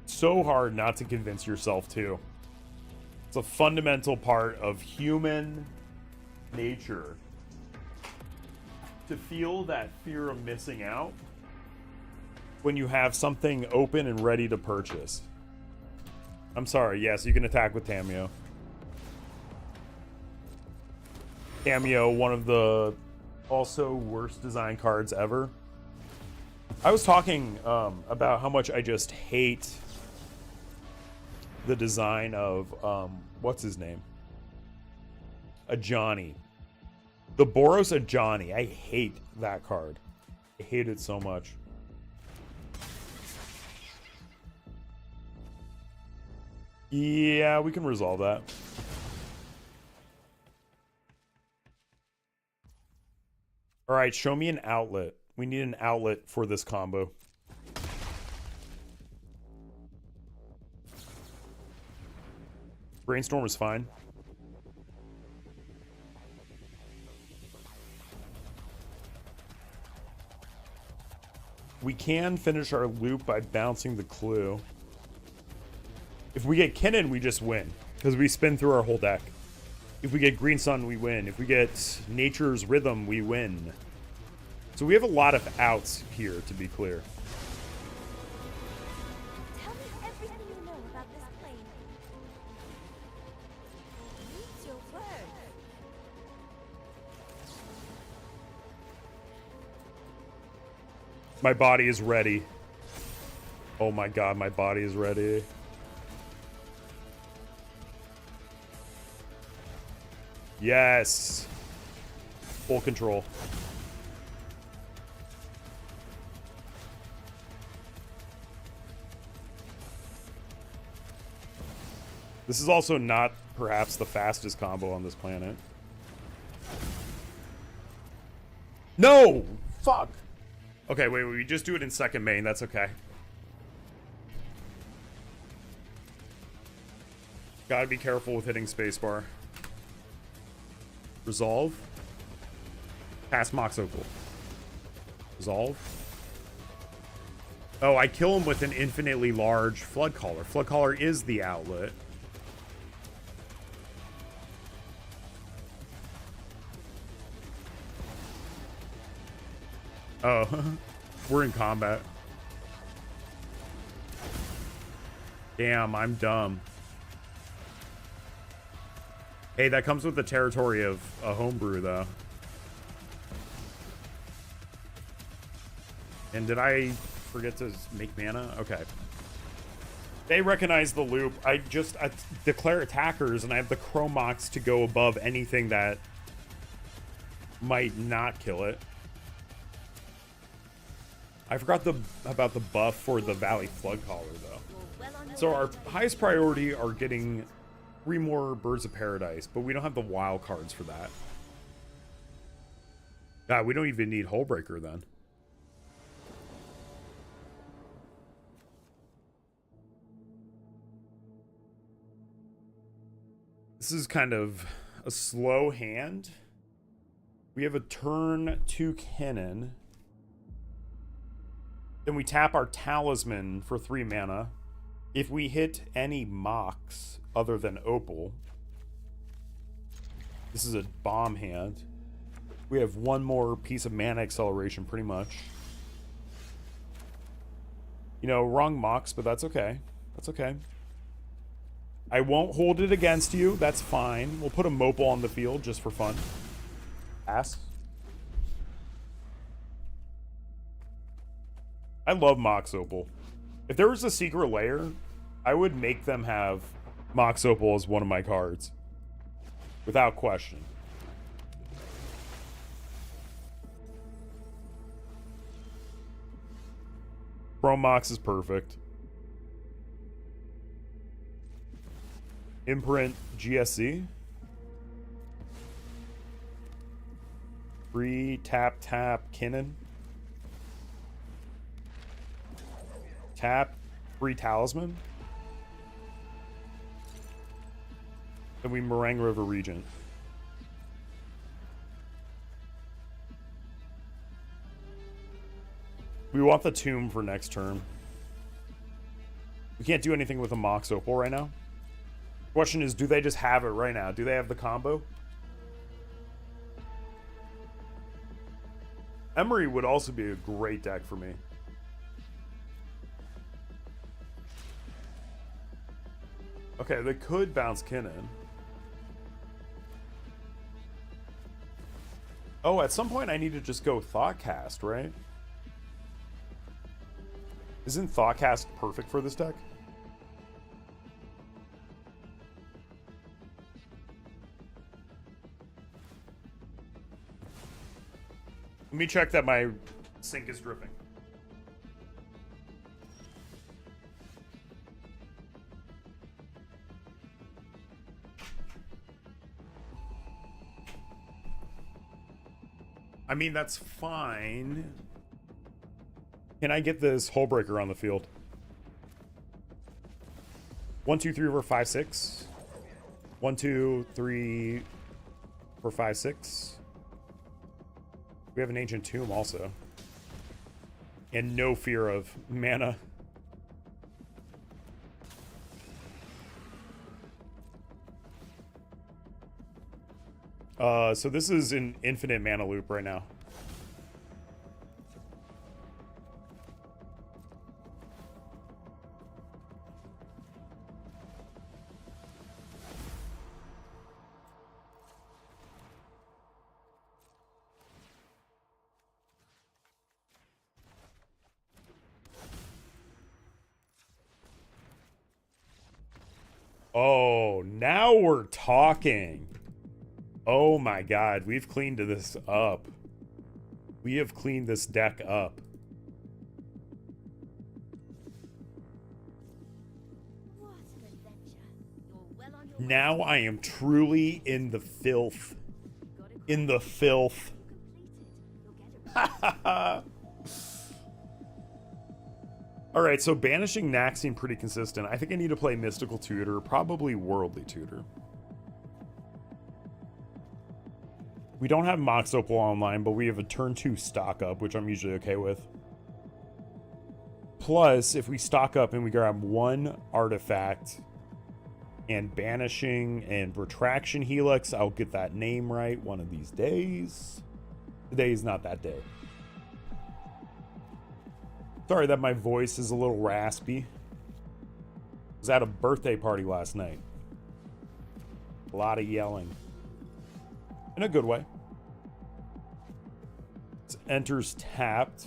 A: So hard not to convince yourself to. It's a fundamental part of human nature to feel that fear of missing out when you have something open and ready to purchase. I'm sorry, yes, you can attack with Tamiyo. Tamiyo, one of the also worst design cards ever. I was talking about how much I just hate the design of, what's his name? Ajani. The Boros Ajani. I hate that card. I hate it so much. Yeah, we can resolve that. Alright, show me an outlet. We need an outlet for this combo. Brainstorm is fine. We can finish our loop by bouncing the clue. If we get Kinnan, we just win. Because we spin through our whole deck. If we get Green Sun, we win. If we get Nature's Rhythm, we win. So we have a lot of outs here, to be clear.
B: Tell me everything you know about this plane. Use your words.
A: My body is ready. Oh my god, my body is ready. Yes. Full control. This is also not perhaps the fastest combo on this planet. No! Fuck! Okay, wait, we just do it in second main. That's okay. Gotta be careful with hitting spacebar. Resolve. Pass Mox Opal. Resolve. Oh, I kill him with an infinitely large Flood Caller. Flood Caller is the outlet. Oh, we're in combat. Damn, I'm dumb. Hey, that comes with the territory of a homebrew, though. And did I forget to make mana? Okay. They recognize the loop. I declare attackers, and I have the Chromox to go above anything that might not kill it. I forgot about the buff for the Valley Flood Caller, though. So our highest priority are getting 3 more Birds of Paradise, but we don't have the wild cards for that. God, we don't even need Hullbreaker then. This is kind of a slow hand. We have a turn 2 cannon. Then we tap our talisman for 3 mana. If we hit any mocks other than Opal, this is a bomb hand. We have one more piece of mana acceleration, pretty much. You know, wrong mocks, but that's okay. That's okay. I won't hold it against you. That's fine. We'll put a Mopal on the field just for fun. Pass. I love Mox Opal. If there was a secret layer, I would make them have Mox Opal as one of my cards. Without question. Chrome Mox is perfect. Imprint GSC. Free tap Kinnan. Tap free talisman. Then we Meringue River Regent. We want the tomb for next turn. We can't do anything with a Mox Opal right now. Question is, do they just have it right now? Do they have the combo? Emery would also be a great deck for me. Okay, they could bounce Kinnan. Oh, at some point I need to just go Thoughtcast, right? Isn't Thoughtcast perfect for this deck? Let me check that my sink is dripping. I mean, that's fine. Can I get this Hull Breaker on the field? 1, 2, 3, 4, 5, 6. 1, 2, 3, 4, 5, 6. We have an Ancient Tomb also. And no fear of mana. So this is an infinite mana loop right now. Oh, now we're talking. Oh my god, we've cleaned this up. We have cleaned this deck up.
B: What an adventure. You're well on your way
A: Now I am truly in the filth. In the filth. Alright, so banishing Nax seemed pretty consistent. I think I need to play Mystical Tutor, probably Worldly Tutor. We don't have Mox Opal online, but we have a turn 2 stock up, which I'm usually okay with. Plus, if we stock up and we grab one artifact and banishing and retraction helix, I'll get that name right one of these days. Today is not that day. Sorry that my voice is a little raspy. I was at a birthday party last night. A lot of yelling. In a good way. This enters tapped.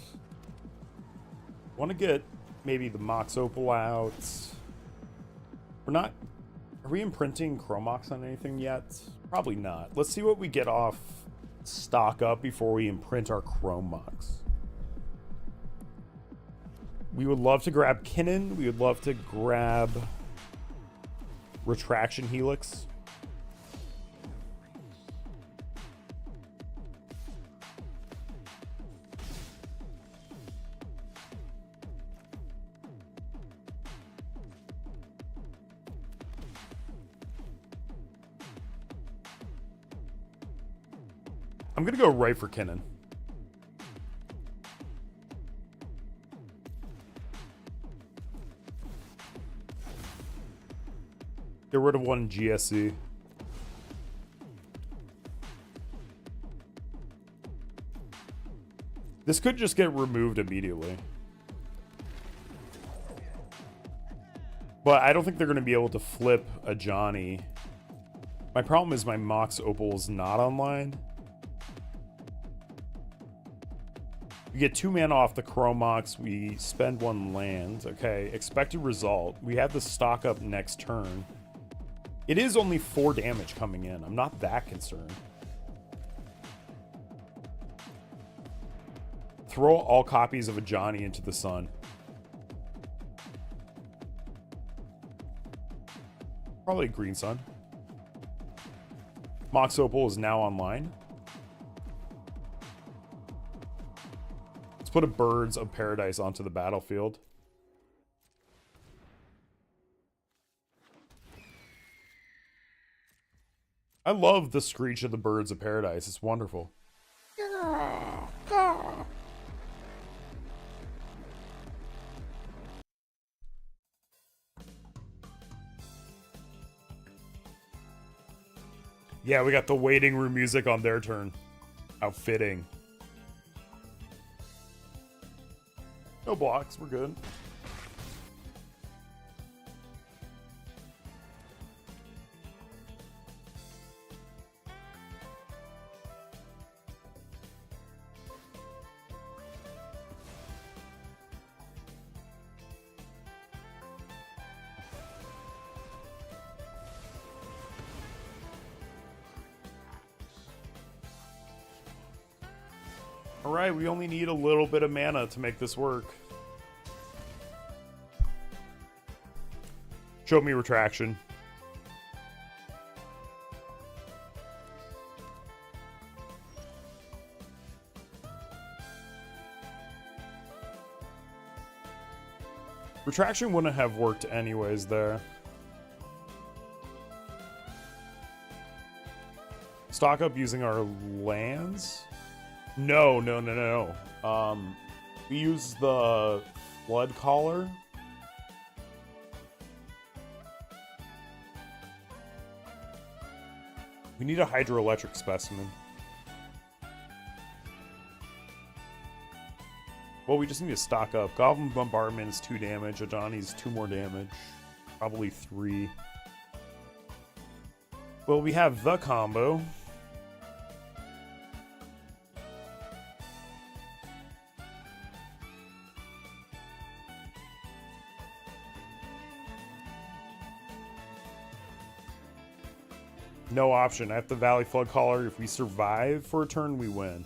A: Want to get maybe the Mox Opal out. We're not... Are we imprinting Chromox on anything yet? Probably not. Let's see what we get off stock up before we imprint our Chromox. We would love to grab Kinnan. We would love to grab Retraction Helix. I'm gonna go right for Kitten. Get rid of one GSC. This could just get removed immediately. But I don't think they're going to be able to flip a Johnny. My problem is my Mox Opal is not online. We get 2 mana off the Chromox. We spend 1 land. Okay, expected result. We have the stock up next turn. It is only 4 damage coming in. I'm not that concerned. Throw all copies of a Johnny into the sun. Probably a green sun. Mox Opal is now online. Let's put a Birds of Paradise onto the battlefield. I love the screech of the Birds of Paradise. It's wonderful. Yeah, we got the waiting room music on their turn. How fitting. No blocks, we're good. Alright, we only need a little bit of mana to make this work. Show me Retraction. Retraction wouldn't have worked anyways there. Stock up using our lands? No. We use the Flood Caller. We need a hydroelectric specimen. Well, we just need to stock up. Goblin Bombardment is 2 damage. Ajani's 2 more damage. Probably 3. Well, we have the combo. No option. I have the Valley Flood Caller. If we survive for a turn, we win.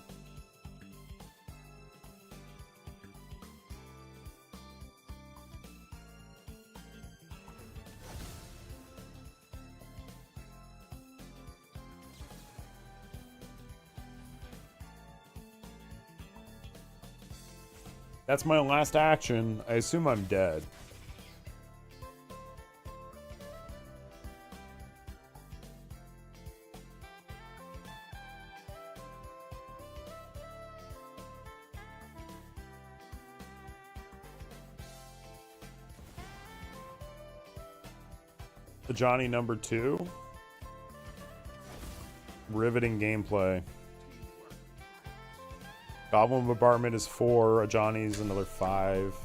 A: That's my last action. I assume I'm dead. The Johnny number 2. Riveting gameplay. Goblin Bombardment is 4. A Johnny's another 5.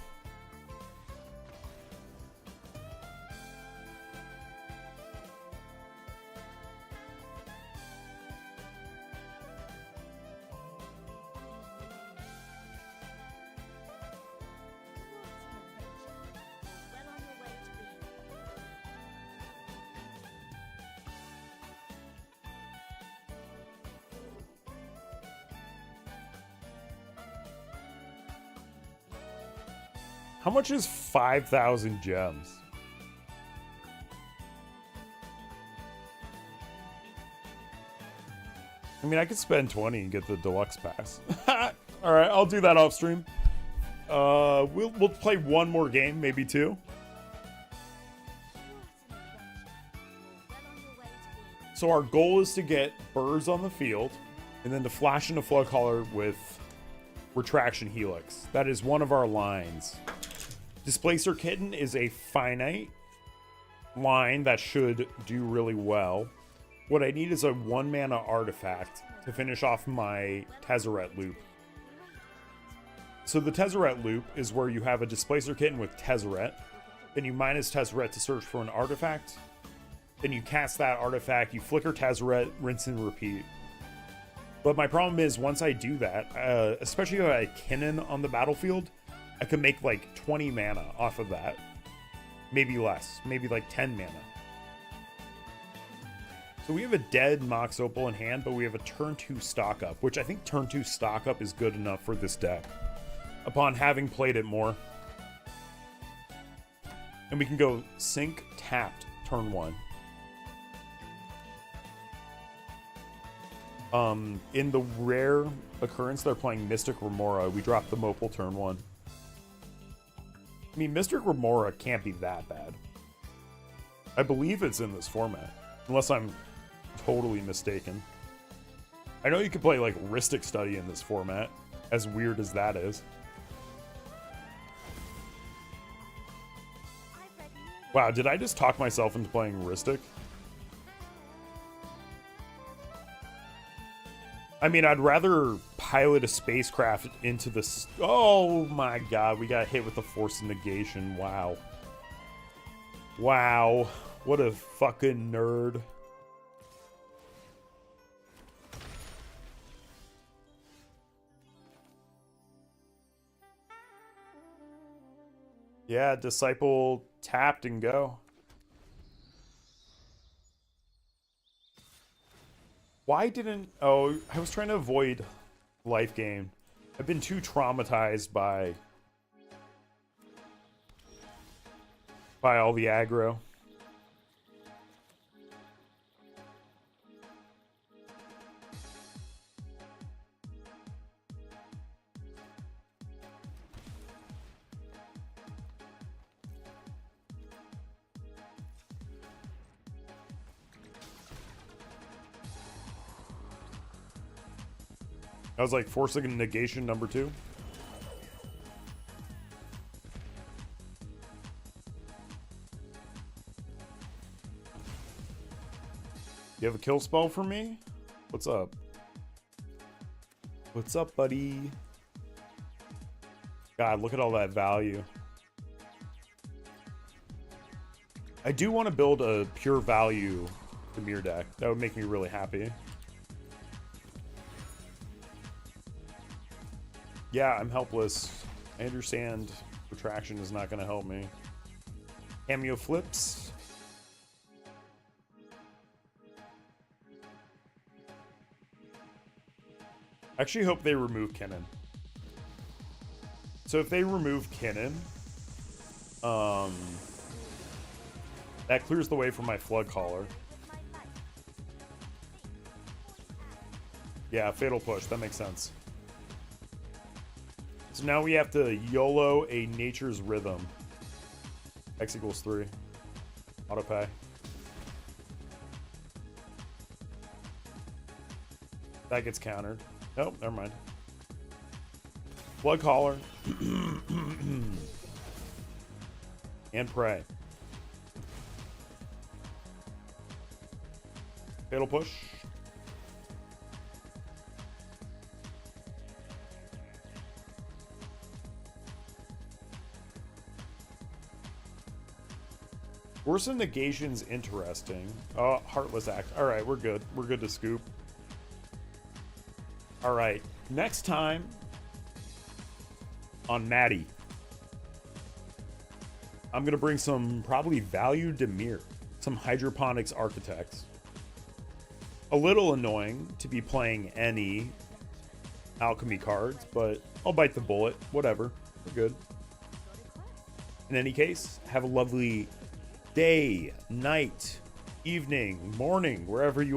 A: How much is 5,000 gems? I mean, I could spend 20 and get the deluxe pass. All right, I'll do that off stream. We'll play one more game, maybe 2. So our goal is to get birds on the field And then to flash into Flood Caller with Retraction Helix. That is one of our lines. Displacer Kitten is a finite line that should do really well. What I need is a 1-mana artifact to finish off my Tezzeret loop. So the Tezzeret loop is where you have a Displacer Kitten with Tezzeret. Then you minus Tezzeret to search for an artifact. Then you cast that artifact, you flicker Tezzeret, rinse and repeat. But my problem is, once I do that, especially if I had Kinnan on the battlefield, I could make like 20 mana off of that. Maybe less. Maybe like 10 mana. So we have a dead Mox Opal in hand, but we have a turn 2 stock up, which I think turn 2 stock up is good enough for this deck, upon having played it more. And we can go sink tapped turn 1. In the rare occurrence they're playing Mystic Remora, we drop the Mopal turn 1. I mean, Mystic Remora can't be that bad. I believe it's in this format, unless I'm totally mistaken. I know you could play like Rhystic Study in this format, as weird as that is. Wow, did I just talk myself into playing Rhystic? I mean, I'd rather pilot a spacecraft into the... Oh my god, we got hit with the Force of Negation. Wow. Wow. What a fucking nerd. Yeah, Disciple tapped and go. Why didn't... Oh, I was trying to avoid life gain. I've been too traumatized by all the aggro. I was like forcing negation number 2. You have a kill spell for me? What's up? What's up, buddy? God, look at all that value. I do want to build a pure value Dimir deck. That would make me really happy. Yeah, I'm helpless. I understand retraction is not going to help me. Cameo flips. I actually hope they remove Kinnan. So if they remove Kinnan, that clears the way for my Flood Caller. Yeah, Fatal Push. That makes sense. So now we have to YOLO a Nature's Rhythm. X equals 3. Auto pay. That gets countered. Nope, never mind. Flood Caller. And pray. Fatal Push. Force of Negation's interesting. Oh, Heartless Act. Alright, we're good. We're good to scoop. Alright, next time on Matty, I'm going to bring some probably value Dimir, some Hydroponics Architects. A little annoying to be playing any alchemy cards, but I'll bite the bullet. Whatever. We're good. In any case, have a lovely day, night, evening, morning, wherever you